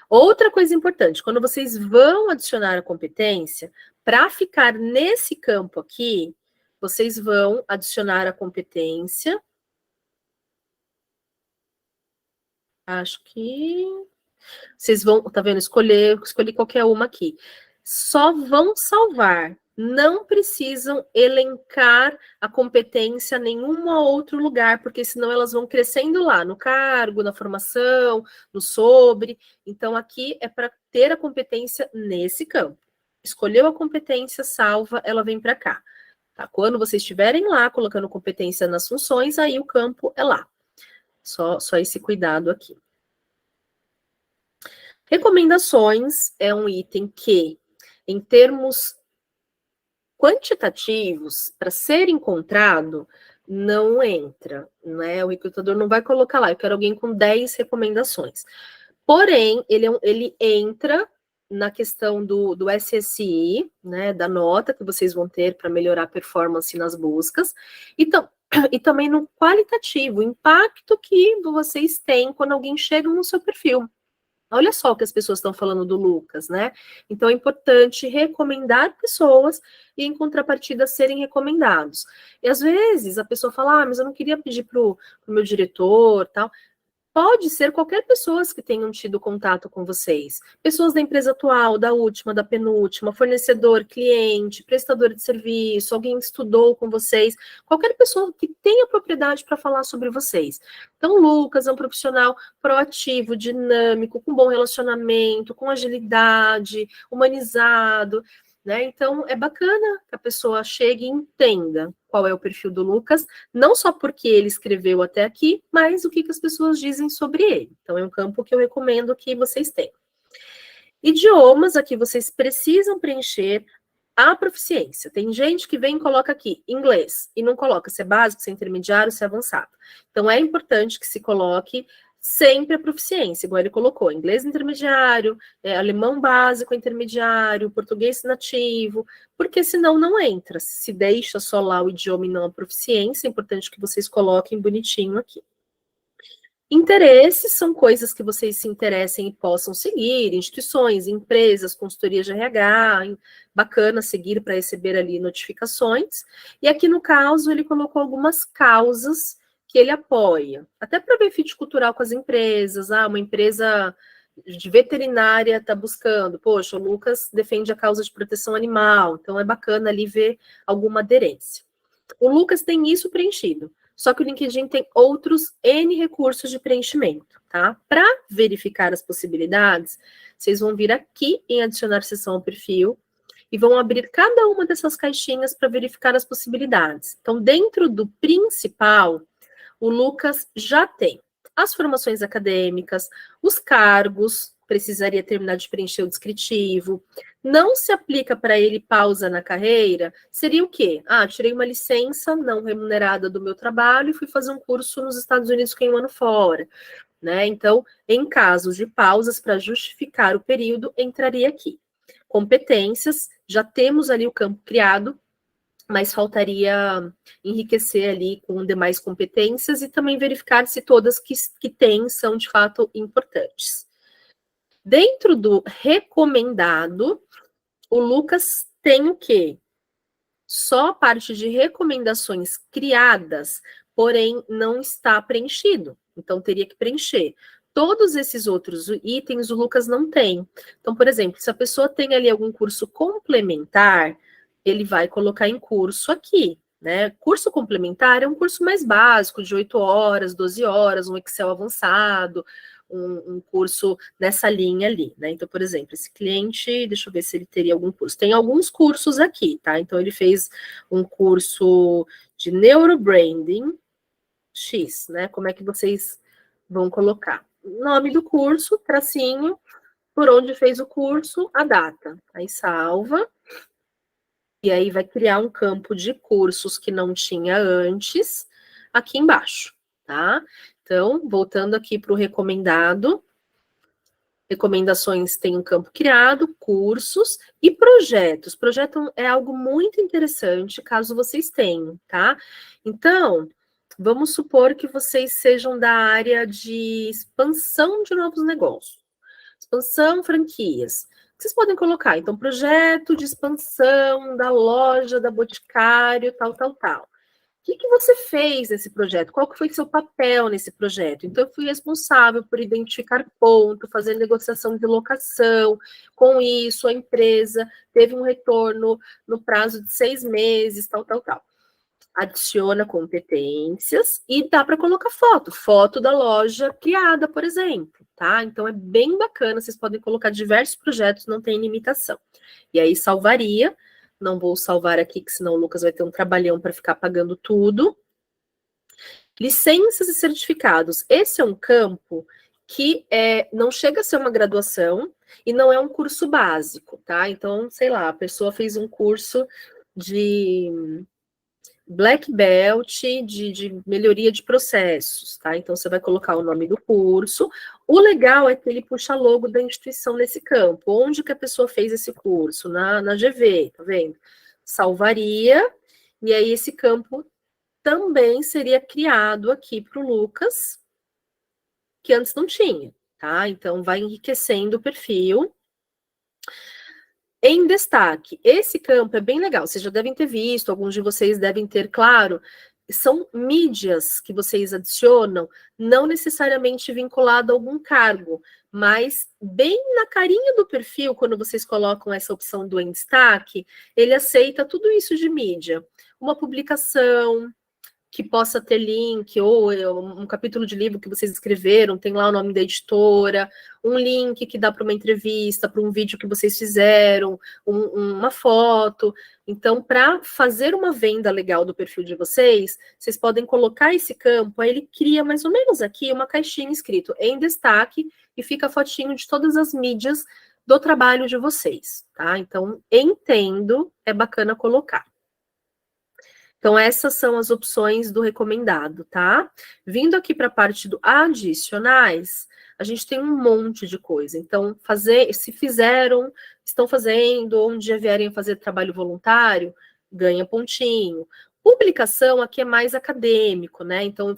Outra coisa importante, quando vocês vão adicionar a competência, para ficar nesse campo aqui, vocês vão adicionar a competência. Acho que vocês vão, tá vendo? Escolhi qualquer uma aqui. Só vão salvar. Não precisam elencar a competência em nenhum outro lugar, porque senão elas vão crescendo lá, no cargo, na formação, no sobre. Então, aqui é para ter a competência nesse campo. Escolheu a competência, salva, ela vem para cá. Tá? Quando vocês estiverem lá, colocando competência nas funções, aí o campo é lá. Só esse cuidado aqui. Recomendações é um item que, em termos quantitativos, para ser encontrado, não entra, né? O recrutador não vai colocar lá, eu quero alguém com 10 recomendações. Porém, ele entra na questão do SSI, né, da nota que vocês vão ter para melhorar a performance nas buscas, e também no qualitativo, o impacto que vocês têm quando alguém chega no seu perfil. Olha só o que as pessoas estão falando do Lucas, né? Então é importante recomendar pessoas e, em contrapartida, serem recomendados. E às vezes a pessoa fala, mas eu não queria pedir para o meu diretor, tal. Pode ser qualquer pessoa que tenham tido contato com vocês. Pessoas da empresa atual, da última, da penúltima, fornecedor, cliente, prestador de serviço, alguém que estudou com vocês, qualquer pessoa que tenha propriedade para falar sobre vocês. Então, o Lucas é um profissional proativo, dinâmico, com bom relacionamento, com agilidade, humanizado, né? Então, é bacana que a pessoa chegue e entenda qual é o perfil do Lucas, não só porque ele escreveu até aqui, mas o que as pessoas dizem sobre ele. Então, é um campo que eu recomendo que vocês tenham. Idiomas, aqui vocês precisam preencher a proficiência. Tem gente que vem e coloca aqui inglês e não coloca se é básico, se é intermediário, se é avançado. Então, é importante que se coloque sempre a proficiência, igual ele colocou, inglês intermediário, alemão básico intermediário, português nativo, porque senão não entra. Se deixa só lá o idioma e não a proficiência, é importante que vocês coloquem bonitinho aqui. Interesses são coisas que vocês se interessem e possam seguir, instituições, empresas, consultorias de RH, bacana seguir para receber ali notificações. E aqui no caso ele colocou algumas causas que ele apoia, até para benefício cultural com as empresas, uma empresa de veterinária está buscando, poxa, o Lucas defende a causa de proteção animal, então é bacana ali ver alguma aderência. O Lucas tem isso preenchido. Só que o LinkedIn tem outros N recursos de preenchimento, tá? Para verificar as possibilidades, vocês vão vir aqui em adicionar seção ao perfil e vão abrir cada uma dessas caixinhas para verificar as possibilidades. Então, dentro do principal, o Lucas já tem as formações acadêmicas, os cargos, precisaria terminar de preencher o descritivo. Não se aplica para ele pausa na carreira, seria o quê? Tirei uma licença não remunerada do meu trabalho e fui fazer um curso nos Estados Unidos, fiquei um ano fora, né? Então, em casos de pausas para justificar o período, entraria aqui. Competências, já temos ali o campo criado, mas faltaria enriquecer ali com demais competências e também verificar se todas que tem são de fato importantes. Dentro do recomendado, o Lucas tem o quê? Só a parte de recomendações criadas, porém não está preenchido. Então, teria que preencher. Todos esses outros itens o Lucas não tem. Então, por exemplo, se a pessoa tem ali algum curso complementar, ele vai colocar em curso aqui, né? Curso complementar é um curso mais básico, de 8 horas, 12 horas, um Excel avançado, um curso nessa linha ali, né? Então, por exemplo, esse cliente, deixa eu ver se ele teria algum curso. Tem alguns cursos aqui, tá? Então, ele fez um curso de neurobranding X, né? Como é que vocês vão colocar? Nome do curso, tracinho, por onde fez o curso, a data. Aí salva. E aí vai criar um campo de cursos que não tinha antes, aqui embaixo, tá? Então, voltando aqui para o recomendado, recomendações tem um campo criado, cursos e projetos. Projeto é algo muito interessante, caso vocês tenham, tá? Então, vamos supor que vocês sejam da área de expansão de novos negócios, expansão, franquias. Vocês podem colocar, então, projeto de expansão da loja, da Boticário, tal, tal, tal. O que você fez nesse projeto? Qual que foi seu papel nesse projeto? Então, eu fui responsável por identificar ponto, fazer negociação de locação. Com isso, a empresa teve um retorno no prazo de 6 meses, tal, tal, tal. Adiciona competências e dá para colocar foto da loja criada, por exemplo, tá? Então, é bem bacana, vocês podem colocar diversos projetos, não tem limitação. E aí, salvaria. Não vou salvar aqui, que senão o Lucas vai ter um trabalhão para ficar pagando tudo. Licenças e certificados. Esse é um campo que não chega a ser uma graduação e não é um curso básico, tá? Então, sei lá, a pessoa fez um curso de Black Belt de melhoria de processos, tá? Então, você vai colocar o nome do curso. O legal é que ele puxa logo da instituição nesse campo. Onde que a pessoa fez esse curso? Na GV, tá vendo? Salvaria, e aí esse campo também seria criado aqui para o Lucas, que antes não tinha, tá? Então, vai enriquecendo o perfil. Em destaque, esse campo é bem legal, vocês já devem ter visto, alguns de vocês devem ter, claro, são mídias que vocês adicionam, não necessariamente vinculado a algum cargo, mas bem na carinha do perfil, quando vocês colocam essa opção do em destaque, ele aceita tudo isso de mídia. Uma publicação que possa ter link, ou um capítulo de livro que vocês escreveram, tem lá o nome da editora, um link que dá para uma entrevista, para um vídeo que vocês fizeram, uma foto. Então, para fazer uma venda legal do perfil de vocês, vocês podem colocar esse campo, aí ele cria mais ou menos aqui uma caixinha escrito em destaque, e fica a fotinho de todas as mídias do trabalho de vocês, tá? Então, entendo, é bacana colocar. Então, essas são as opções do recomendado, tá? Vindo aqui para a parte do adicionais, a gente tem um monte de coisa. Então, se fizeram, estão fazendo, ou um dia vierem fazer trabalho voluntário, ganha pontinho. Publicação aqui é mais acadêmico, né? Então, eu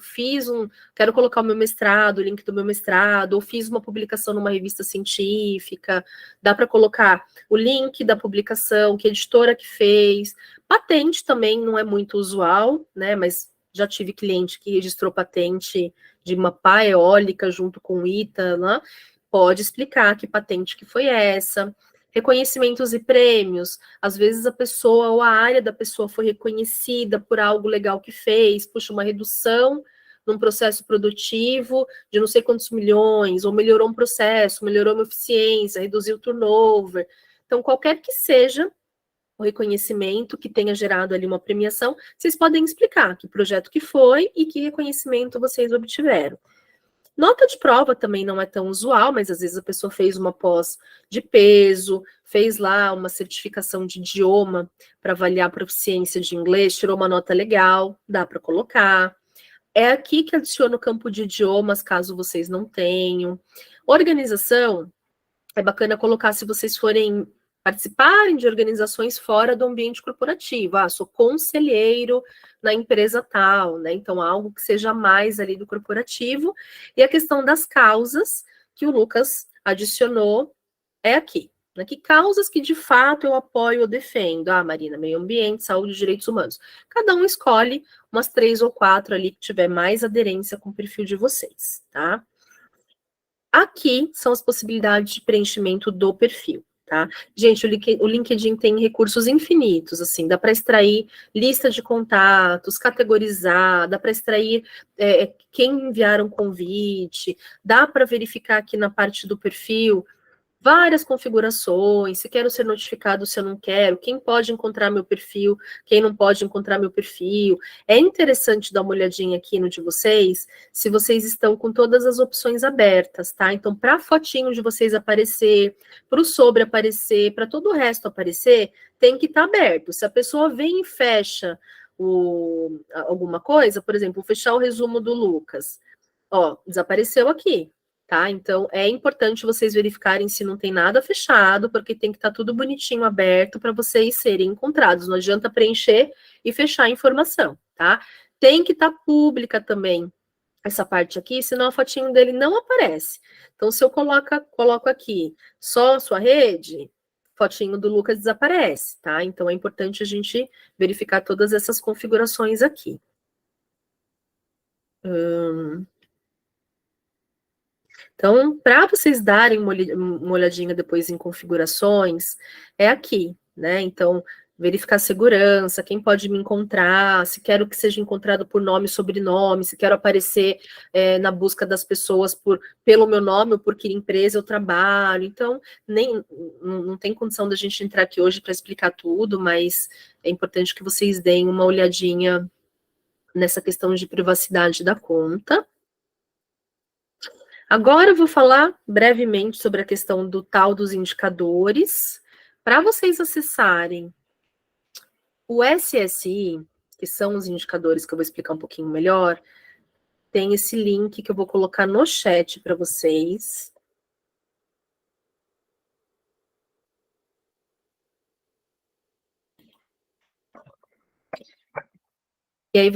quero colocar o meu mestrado, o link do meu mestrado, ou fiz uma publicação numa revista científica, dá para colocar o link da publicação, que editora que fez. Patente também não é muito usual, né? Mas já tive cliente que registrou patente de uma pá eólica junto com o ITA, né? Pode explicar que patente que foi essa. Reconhecimentos e prêmios, às vezes a pessoa ou a área da pessoa foi reconhecida por algo legal que fez, puxa, uma redução num processo produtivo de não sei quantos milhões, ou melhorou um processo, melhorou uma eficiência, reduziu o turnover. Então, qualquer que seja o reconhecimento que tenha gerado ali uma premiação, vocês podem explicar que projeto que foi e que reconhecimento vocês obtiveram. Nota de prova também não é tão usual, mas às vezes a pessoa fez uma pós de peso, fez lá uma certificação de idioma para avaliar a proficiência de inglês, tirou uma nota legal, dá para colocar. É aqui que adiciona o campo de idiomas, caso vocês não tenham. Organização, é bacana colocar se vocês forem participarem de organizações fora do ambiente corporativo. Ah, sou conselheiro na empresa tal, né? Então, algo que seja mais ali do corporativo. E a questão das causas que o Lucas adicionou é aqui. Né? Que causas que de fato eu apoio ou defendo? Ah, Marina, meio ambiente, saúde e direitos humanos. Cada um escolhe umas 3 ou 4 ali que tiver mais aderência com o perfil de vocês, tá? Aqui são as possibilidades de preenchimento do perfil. Tá? Gente, o LinkedIn tem recursos infinitos, assim, dá para extrair lista de contatos, categorizar, dá para extrair quem enviaram convite, dá para verificar aqui na parte do perfil várias configurações, se quero ser notificado, se eu não quero, quem pode encontrar meu perfil, quem não pode encontrar meu perfil. É interessante dar uma olhadinha aqui no de vocês, se vocês estão com todas as opções abertas, tá? Então, para a fotinho de vocês aparecer, para o sobre aparecer, para todo o resto aparecer, tem que estar aberto. Se a pessoa vem e fecha alguma coisa, por exemplo, fechar o resumo do Lucas, ó, desapareceu aqui. Tá? Então, é importante vocês verificarem se não tem nada fechado, porque tem que estar tudo bonitinho, aberto, para vocês serem encontrados. Não adianta preencher e fechar a informação, tá? Tem que estar pública também essa parte aqui, senão a fotinho dele não aparece. Então, se eu coloco aqui só a sua rede, fotinho do Lucas desaparece, tá? Então, é importante a gente verificar todas essas configurações aqui. Então, para vocês darem uma olhadinha depois em configurações, é aqui, né? Então, verificar a segurança, quem pode me encontrar, se quero que seja encontrado por nome e sobrenome, se quero aparecer na busca das pessoas pelo meu nome ou por que empresa eu trabalho. Então, não tem condição da gente entrar aqui hoje para explicar tudo, mas é importante que vocês deem uma olhadinha nessa questão de privacidade da conta. Agora eu vou falar brevemente sobre a questão do tal dos indicadores. Para vocês acessarem o SSI, que são os indicadores que eu vou explicar um pouquinho melhor, tem esse link que eu vou colocar no chat para vocês. E aí,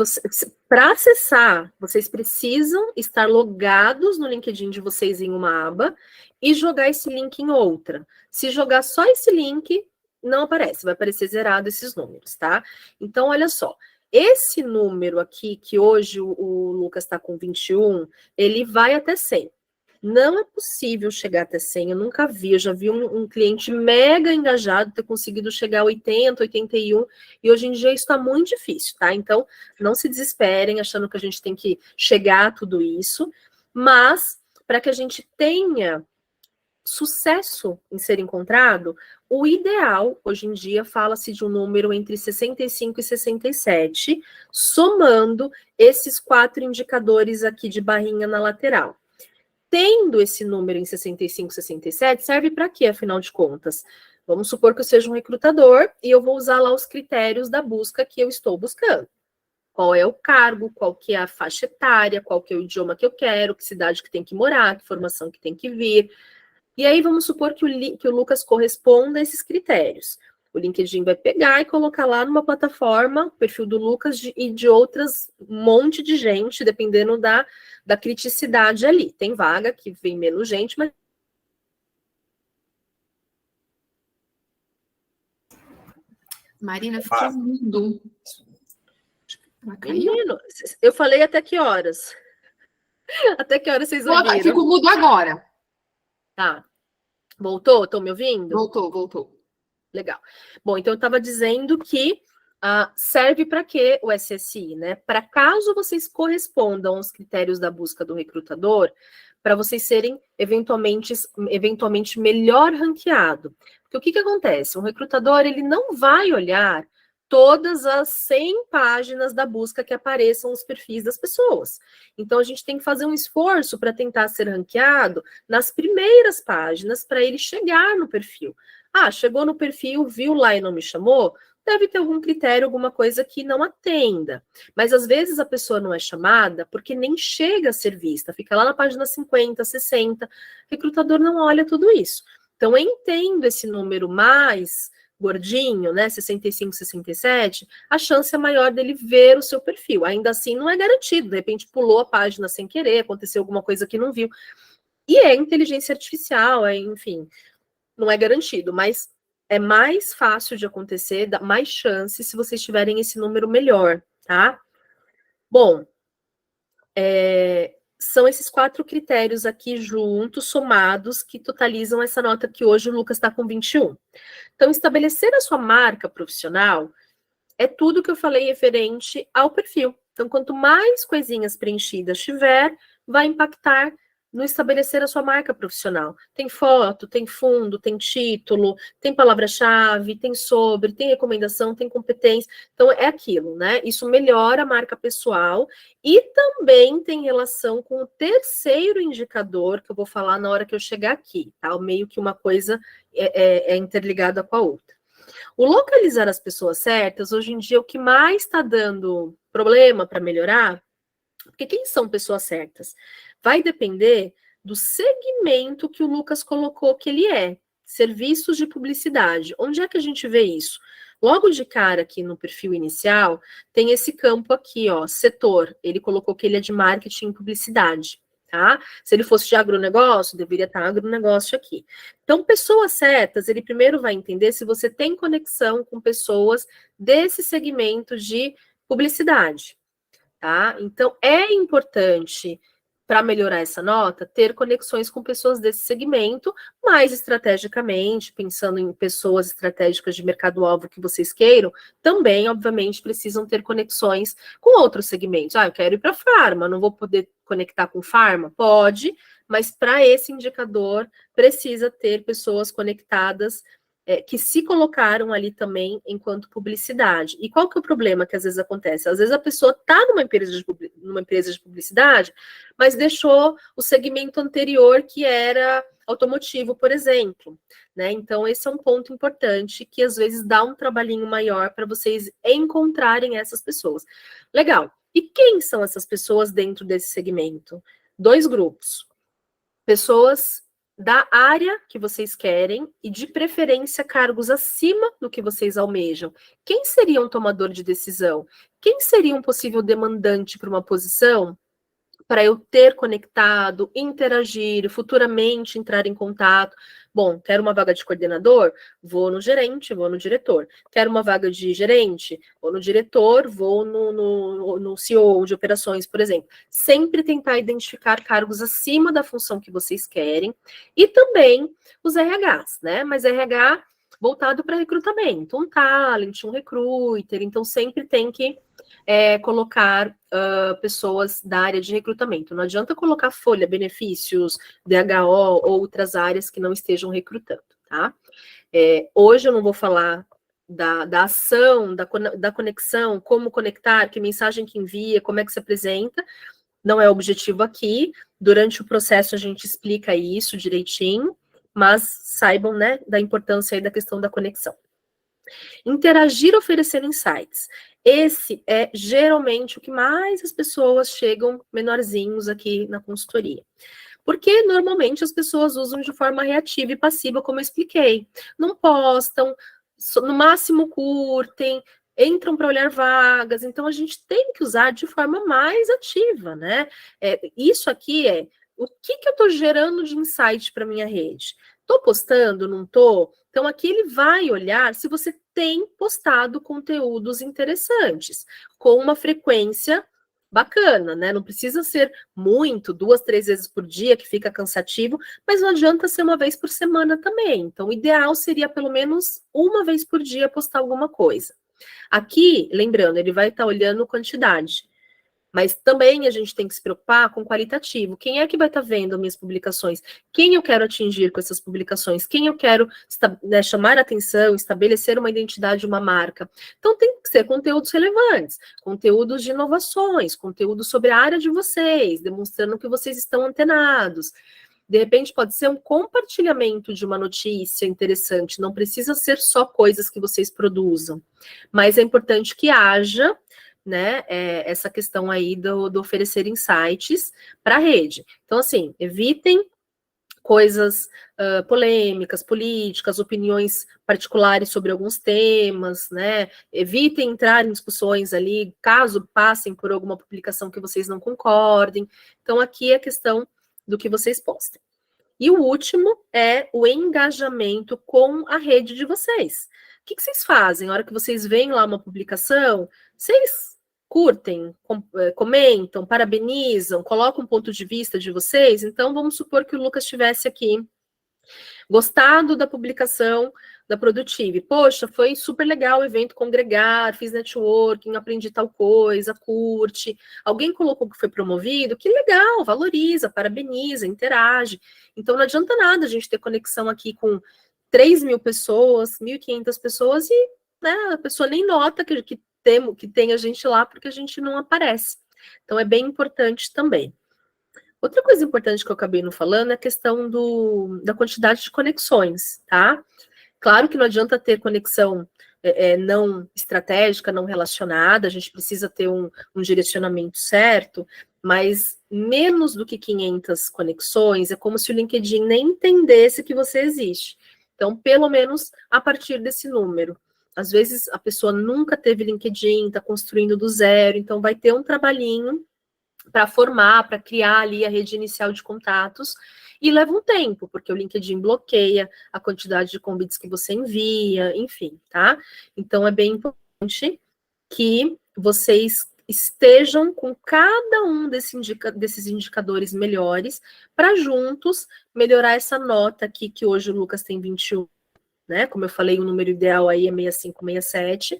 para acessar, vocês precisam estar logados no LinkedIn de vocês em uma aba e jogar esse link em outra. Se jogar só esse link, não aparece, vai aparecer zerado esses números, tá? Então, olha só, esse número aqui, que hoje o Lucas está com 21, ele vai até 100. Não é possível chegar até 100, eu nunca vi, eu já vi um cliente mega engajado ter conseguido chegar a 80, 81, e hoje em dia isso está muito difícil, tá? Então, não se desesperem achando que a gente tem que chegar a tudo isso, mas para que a gente tenha sucesso em ser encontrado, o ideal, hoje em dia, fala-se de um número entre 65 e 67, somando esses 4 indicadores aqui de barrinha na lateral. tendo esse número em 65, 67, serve para quê, afinal de contas? Vamos supor que eu seja um recrutador e eu vou usar lá os critérios da busca que eu estou buscando. Qual é o cargo, qual que é a faixa etária, qual que é o idioma que eu quero, que cidade que tem que morar, que formação que tem que vir. E aí vamos supor que o Lucas corresponda a esses critérios. O LinkedIn vai pegar e colocar lá numa plataforma o perfil do Lucas e de outras, um monte de gente, dependendo da criticidade ali. Tem vaga que vem menos gente, mas... Marina, ficou mudo. Ela caiu? Menino, eu falei até que horas? Até que horas vocês ouviram? Ficou mudo agora. Tá. Voltou? Estão me ouvindo? Voltou. Legal. Bom, então eu estava dizendo que serve para quê o SSI, né? Para caso vocês correspondam aos critérios da busca do recrutador, para vocês serem eventualmente melhor ranqueado. Porque o que acontece? Um recrutador, ele não vai olhar todas as 100 páginas da busca que apareçam os perfis das pessoas. Então, a gente tem que fazer um esforço para tentar ser ranqueado nas primeiras páginas para ele chegar no perfil. Chegou no perfil, viu lá e não me chamou, deve ter algum critério, alguma coisa que não atenda. Mas, às vezes, a pessoa não é chamada porque nem chega a ser vista. Fica lá na página 50, 60. O recrutador não olha tudo isso. Então, eu entendo esse número mais gordinho, né, 65, 67, a chance é maior dele ver o seu perfil. Ainda assim, não é garantido. De repente, pulou a página sem querer, aconteceu alguma coisa que não viu. E é inteligência artificial, enfim, não é garantido, mas é mais fácil de acontecer, dá mais chance se vocês tiverem esse número melhor, tá? Bom, são esses 4 critérios aqui juntos, somados, que totalizam essa nota que hoje o Lucas está com 21. Então, estabelecer a sua marca profissional é tudo que eu falei referente ao perfil. Então, quanto mais coisinhas preenchidas tiver, vai impactar no estabelecer a sua marca profissional. Tem foto, tem fundo, tem título, tem palavra-chave, tem sobre, tem recomendação, tem competência. Então, é aquilo, né? Isso melhora a marca pessoal e também tem relação com o terceiro indicador que eu vou falar na hora que eu chegar aqui, tá? Meio que uma coisa é interligada com a outra. O localizar as pessoas certas, hoje em dia, o que mais está dando problema para melhorar, porque quem são pessoas certas? Vai depender do segmento que o Lucas colocou que ele é. Serviços de publicidade. Onde é que a gente vê isso? Logo de cara aqui no perfil inicial, tem esse campo aqui, ó, setor. Ele colocou que ele é de marketing e publicidade. Tá? Se ele fosse de agronegócio, deveria estar agronegócio aqui. Então, pessoas certas, ele primeiro vai entender se você tem conexão com pessoas desse segmento de publicidade, tá? Então, é importante, para melhorar essa nota, ter conexões com pessoas desse segmento, mais estrategicamente, pensando em pessoas estratégicas de mercado-alvo que vocês queiram, também, obviamente, precisam ter conexões com outros segmentos. Eu quero ir para farma, não vou poder conectar com farma? Pode, mas para esse indicador, precisa ter pessoas conectadas que se colocaram ali também enquanto publicidade. E qual que é o problema que às vezes acontece? Às vezes a pessoa está numa empresa de publicidade, mas deixou o segmento anterior, que era automotivo, por exemplo. Né? Então, esse é um ponto importante que às vezes dá um trabalhinho maior para vocês encontrarem essas pessoas. Legal. E quem são essas pessoas dentro desse segmento? 2 grupos. Pessoas da área que vocês querem e, de preferência, cargos acima do que vocês almejam. Quem seria um tomador de decisão? Quem seria um possível demandante para uma posição para eu ter conectado, interagir, futuramente entrar em contato? Bom, quero uma vaga de coordenador? Vou no gerente, vou no diretor. Quero uma vaga de gerente? Vou no diretor, vou no CEO de operações, por exemplo. Sempre tentar identificar cargos acima da função que vocês querem e também os RHs, né? Mas RH voltado para recrutamento, um talent, um recruiter, então sempre tem que colocar pessoas da área de recrutamento. Não adianta colocar folha, benefícios, DHO ou outras áreas que não estejam recrutando, tá? Hoje eu não vou falar da ação, da conexão, como conectar, que mensagem que envia, como é que se apresenta, não é o objetivo aqui. Durante o processo a gente explica isso direitinho, mas saibam, né, da importância aí da questão da conexão. Interagir oferecendo insights. Esse é geralmente o que mais as pessoas chegam menorzinhos aqui na consultoria. Porque normalmente as pessoas usam de forma reativa e passiva, como eu expliquei. Não postam, no máximo curtem, entram para olhar vagas. Então a gente tem que usar de forma mais ativa, né? Isso aqui é o que eu estou gerando de insight para minha rede. Estou postando, não estou? Então aqui ele vai olhar se você tem postado conteúdos interessantes, com uma frequência bacana, né? Não precisa ser muito, 2, 3 vezes por dia, que fica cansativo, mas não adianta ser uma vez por semana também. Então, o ideal seria pelo menos uma vez por dia postar alguma coisa. Aqui, lembrando, ele vai estar olhando quantidade, mas também a gente tem que se preocupar com qualitativo. Quem é que vai estar vendo minhas publicações? Quem eu quero atingir com essas publicações? Quem eu quero, né, chamar a atenção, estabelecer uma identidade, uma marca? Então tem que ser conteúdos relevantes, conteúdos de inovações, conteúdos sobre a área de vocês, demonstrando que vocês estão antenados. De repente pode ser um compartilhamento de uma notícia interessante, não precisa ser só coisas que vocês produzam, mas é importante que haja, né, essa questão aí do oferecer insights para a rede. Então, assim, evitem coisas polêmicas, políticas, opiniões particulares sobre alguns temas, né, evitem entrar em discussões ali, caso passem por alguma publicação que vocês não concordem. Então, aqui é a questão do que vocês postem. E o último é o engajamento com a rede de vocês. O que vocês fazem? Na hora que vocês veem lá uma publicação, vocês curtem, comentam, parabenizam, colocam um ponto de vista de vocês? Então, vamos supor que o Lucas estivesse aqui, gostado da publicação da Produtive. Poxa, foi super legal o evento congregar, fiz networking, aprendi tal coisa, curte. Alguém colocou que foi promovido, que legal, valoriza, parabeniza, interage. Então, não adianta nada a gente ter conexão aqui com 3.000 pessoas, 1.500 pessoas e, né, a pessoa nem nota que tem a gente lá porque a gente não aparece. Então, é bem importante também. Outra coisa importante que eu acabei não falando é a questão da quantidade de conexões, tá? Claro que não adianta ter conexão não estratégica, não relacionada, a gente precisa ter um direcionamento certo, mas menos do que 500 conexões é como se o LinkedIn nem entendesse que você existe. Então, pelo menos a partir desse número. Às vezes a pessoa nunca teve LinkedIn, está construindo do zero, então vai ter um trabalhinho para formar, para criar ali a rede inicial de contatos, e leva um tempo, porque o LinkedIn bloqueia a quantidade de convites que você envia, enfim, tá? Então é bem importante que vocês estejam com cada um desses indicadores melhores, para juntos melhorar essa nota aqui, que hoje o Lucas tem 21, né? Como eu falei, o número ideal aí é 65, 67.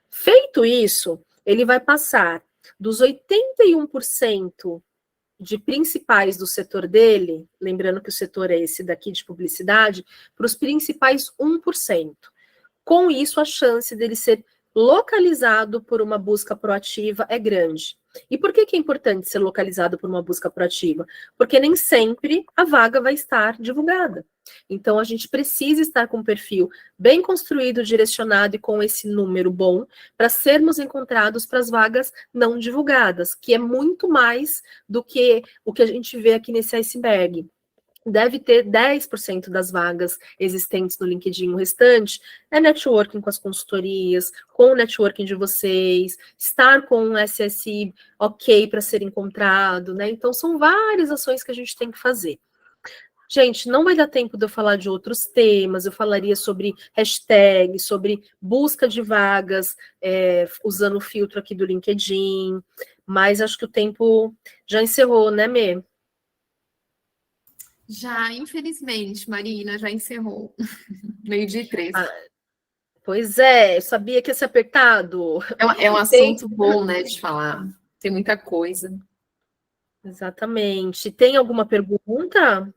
Feito isso, ele vai passar dos 81% de principais do setor dele, lembrando que o setor é esse daqui de publicidade, para os principais 1%. Com isso, a chance dele ser localizado por uma busca proativa é grande. E por que é importante ser localizado por uma busca proativa? Porque nem sempre a vaga vai estar divulgada. Então, a gente precisa estar com um perfil bem construído, direcionado e com esse número bom para sermos encontrados para as vagas não divulgadas, que é muito mais do que o que a gente vê aqui nesse iceberg. Deve ter 10% das vagas existentes no LinkedIn. O restante é networking com as consultorias, com o networking de vocês, estar com um SSI ok para ser encontrado, né? Então, são várias ações que a gente tem que fazer. Gente, não vai dar tempo de eu falar de outros temas, eu falaria sobre hashtag, sobre busca de vagas, usando o filtro aqui do LinkedIn, mas acho que o tempo já encerrou, né, Mê? Já, infelizmente, Marina, já encerrou. 12:03. Pois é, eu sabia que ia ser apertado. É um assunto bom, né, de falar. Tem muita coisa. Exatamente. Tem alguma pergunta?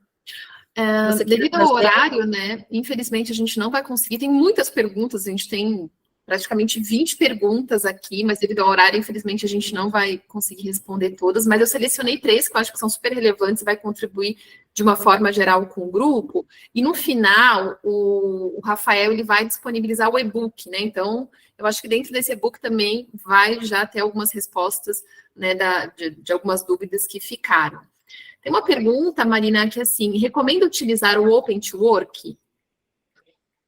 Devido ao horário, né, infelizmente a gente não vai conseguir. Tem muitas perguntas, a gente tem praticamente 20 perguntas aqui, mas devido ao horário, infelizmente, a gente não vai conseguir responder todas, mas eu selecionei 3 que eu acho que são super relevantes e vai contribuir de uma forma geral com o grupo, e no final, o Rafael ele vai disponibilizar o e-book, né? Então, eu acho que dentro desse e-book também vai já ter algumas respostas, né, de algumas dúvidas que ficaram. Tem uma pergunta, Marina, que assim, recomenda utilizar o Open to Work?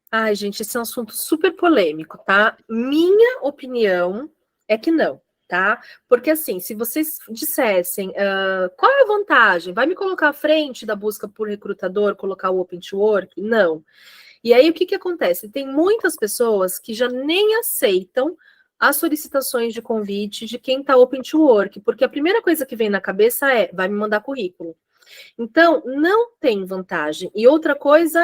Ai, gente, esse é um assunto super polêmico, tá? Minha opinião é que não, tá? Porque, assim, se vocês dissessem qual é a vantagem? Vai me colocar à frente da busca por recrutador, colocar o Open to Work? Não. E aí, o que acontece? Tem muitas pessoas que já nem aceitam as solicitações de convite de quem está Open to Work, porque a primeira coisa que vem na cabeça é, vai me mandar currículo. Então, não tem vantagem. E outra coisa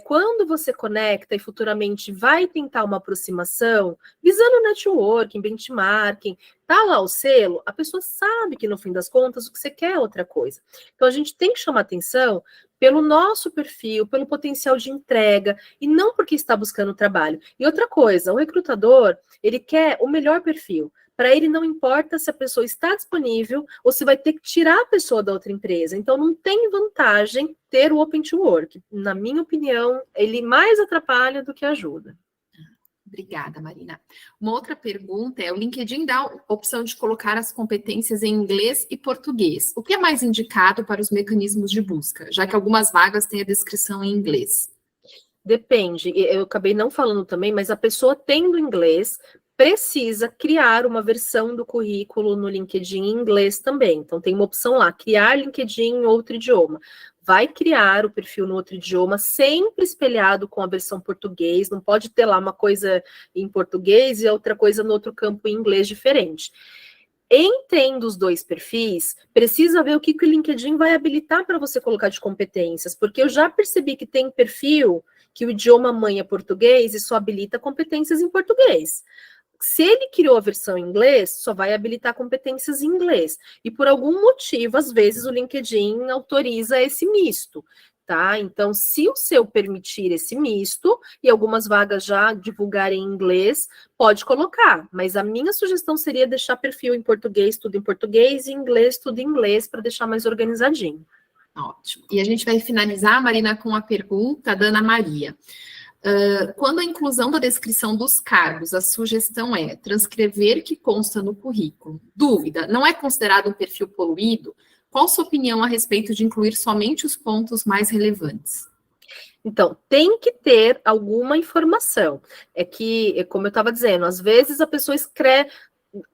quando você conecta e futuramente vai tentar uma aproximação, visando networking, benchmarking, tá lá o selo, a pessoa sabe que no fim das contas o que você quer é outra coisa. Então, a gente tem que chamar atenção pelo nosso perfil, pelo potencial de entrega, e não porque está buscando trabalho. E outra coisa, o recrutador, ele quer o melhor perfil. Para ele não importa se a pessoa está disponível ou se vai ter que tirar a pessoa da outra empresa. Então, não tem vantagem ter o Open to Work. Na minha opinião, ele mais atrapalha do que ajuda. Obrigada, Marina. Uma outra pergunta é, o LinkedIn dá a opção de colocar as competências em inglês e português. O que é mais indicado para os mecanismos de busca, já que algumas vagas têm a descrição em inglês? Depende. Eu acabei não falando também, mas a pessoa tendo inglês precisa criar uma versão do currículo no LinkedIn em inglês também. Então, tem uma opção lá, criar LinkedIn em outro idioma. Vai criar o perfil no outro idioma, sempre espelhado com a versão português, não pode ter lá uma coisa em português e outra coisa no outro campo em inglês diferente. Tendo os 2 perfis, precisa ver o que o LinkedIn vai habilitar para você colocar de competências, porque eu já percebi que tem perfil que o idioma mãe é português e só habilita competências em português. Se ele criou a versão em inglês, só vai habilitar competências em inglês. E por algum motivo, às vezes, o LinkedIn autoriza esse misto, tá? Então, se o seu permitir esse misto, e algumas vagas já divulgarem em inglês, pode colocar. Mas a minha sugestão seria deixar perfil em português, tudo em português, e inglês, tudo em inglês, para deixar mais organizadinho. Ótimo. E a gente vai finalizar, Marina, com a pergunta da Ana Maria. Quando a inclusão da descrição dos cargos, a sugestão é transcrever que consta no currículo. Dúvida, não é considerado um perfil poluído? Qual sua opinião a respeito de incluir somente os pontos mais relevantes? Então, tem que ter alguma informação. É que, como eu estava dizendo, às vezes a pessoa escreve...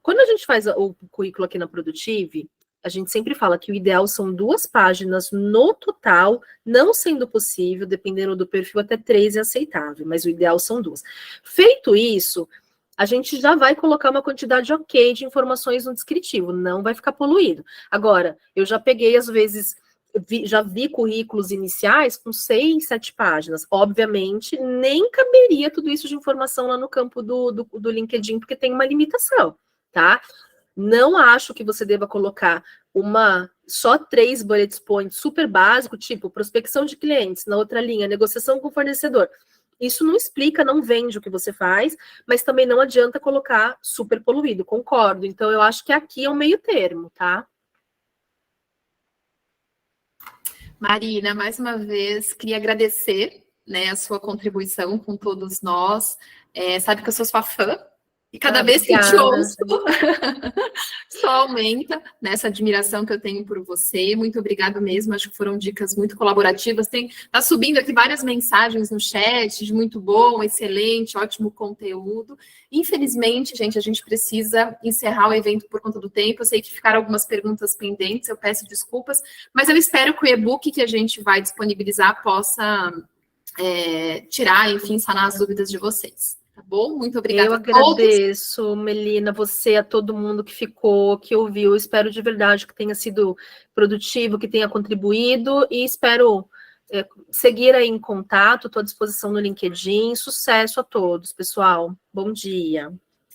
Quando a gente faz o currículo aqui na Produtive, a gente sempre fala que o ideal são 2 páginas no total, não sendo possível, dependendo do perfil, até 3 é aceitável, mas o ideal são 2. Feito isso, a gente já vai colocar uma quantidade ok de informações no descritivo, não vai ficar poluído. Agora, eu já peguei, às vezes, já vi currículos iniciais com 6, 7 páginas. Obviamente, nem caberia tudo isso de informação lá no campo do LinkedIn, porque tem uma limitação, tá? Não acho que você deva colocar só 3 bullet points super básico, tipo prospecção de clientes, na outra linha, negociação com o fornecedor. Isso não explica, não vende o que você faz, mas também não adianta colocar super poluído, concordo. Então, eu acho que aqui é um meio termo, tá? Marina, mais uma vez, queria agradecer, né, a sua contribuição com todos nós. Sabe que eu sou sua fã, e cada vez que te ouço, só aumenta nessa admiração que eu tenho por você. Muito obrigada mesmo, acho que foram dicas muito colaborativas. Tá subindo aqui várias mensagens no chat de muito bom, excelente, ótimo conteúdo. Infelizmente, gente, a gente precisa encerrar o evento por conta do tempo. Eu sei que ficaram algumas perguntas pendentes, eu peço desculpas, mas eu espero que o e-book que a gente vai disponibilizar possa tirar, enfim, sanar as dúvidas de vocês. Tá bom? Muito obrigada Eu a todos. agradeço, Melina, você, a todo mundo que ficou, que ouviu. Espero de verdade que tenha sido produtivo, que tenha contribuído e espero seguir aí em contato. Estou à disposição no LinkedIn. Sucesso a todos, pessoal. Bom dia.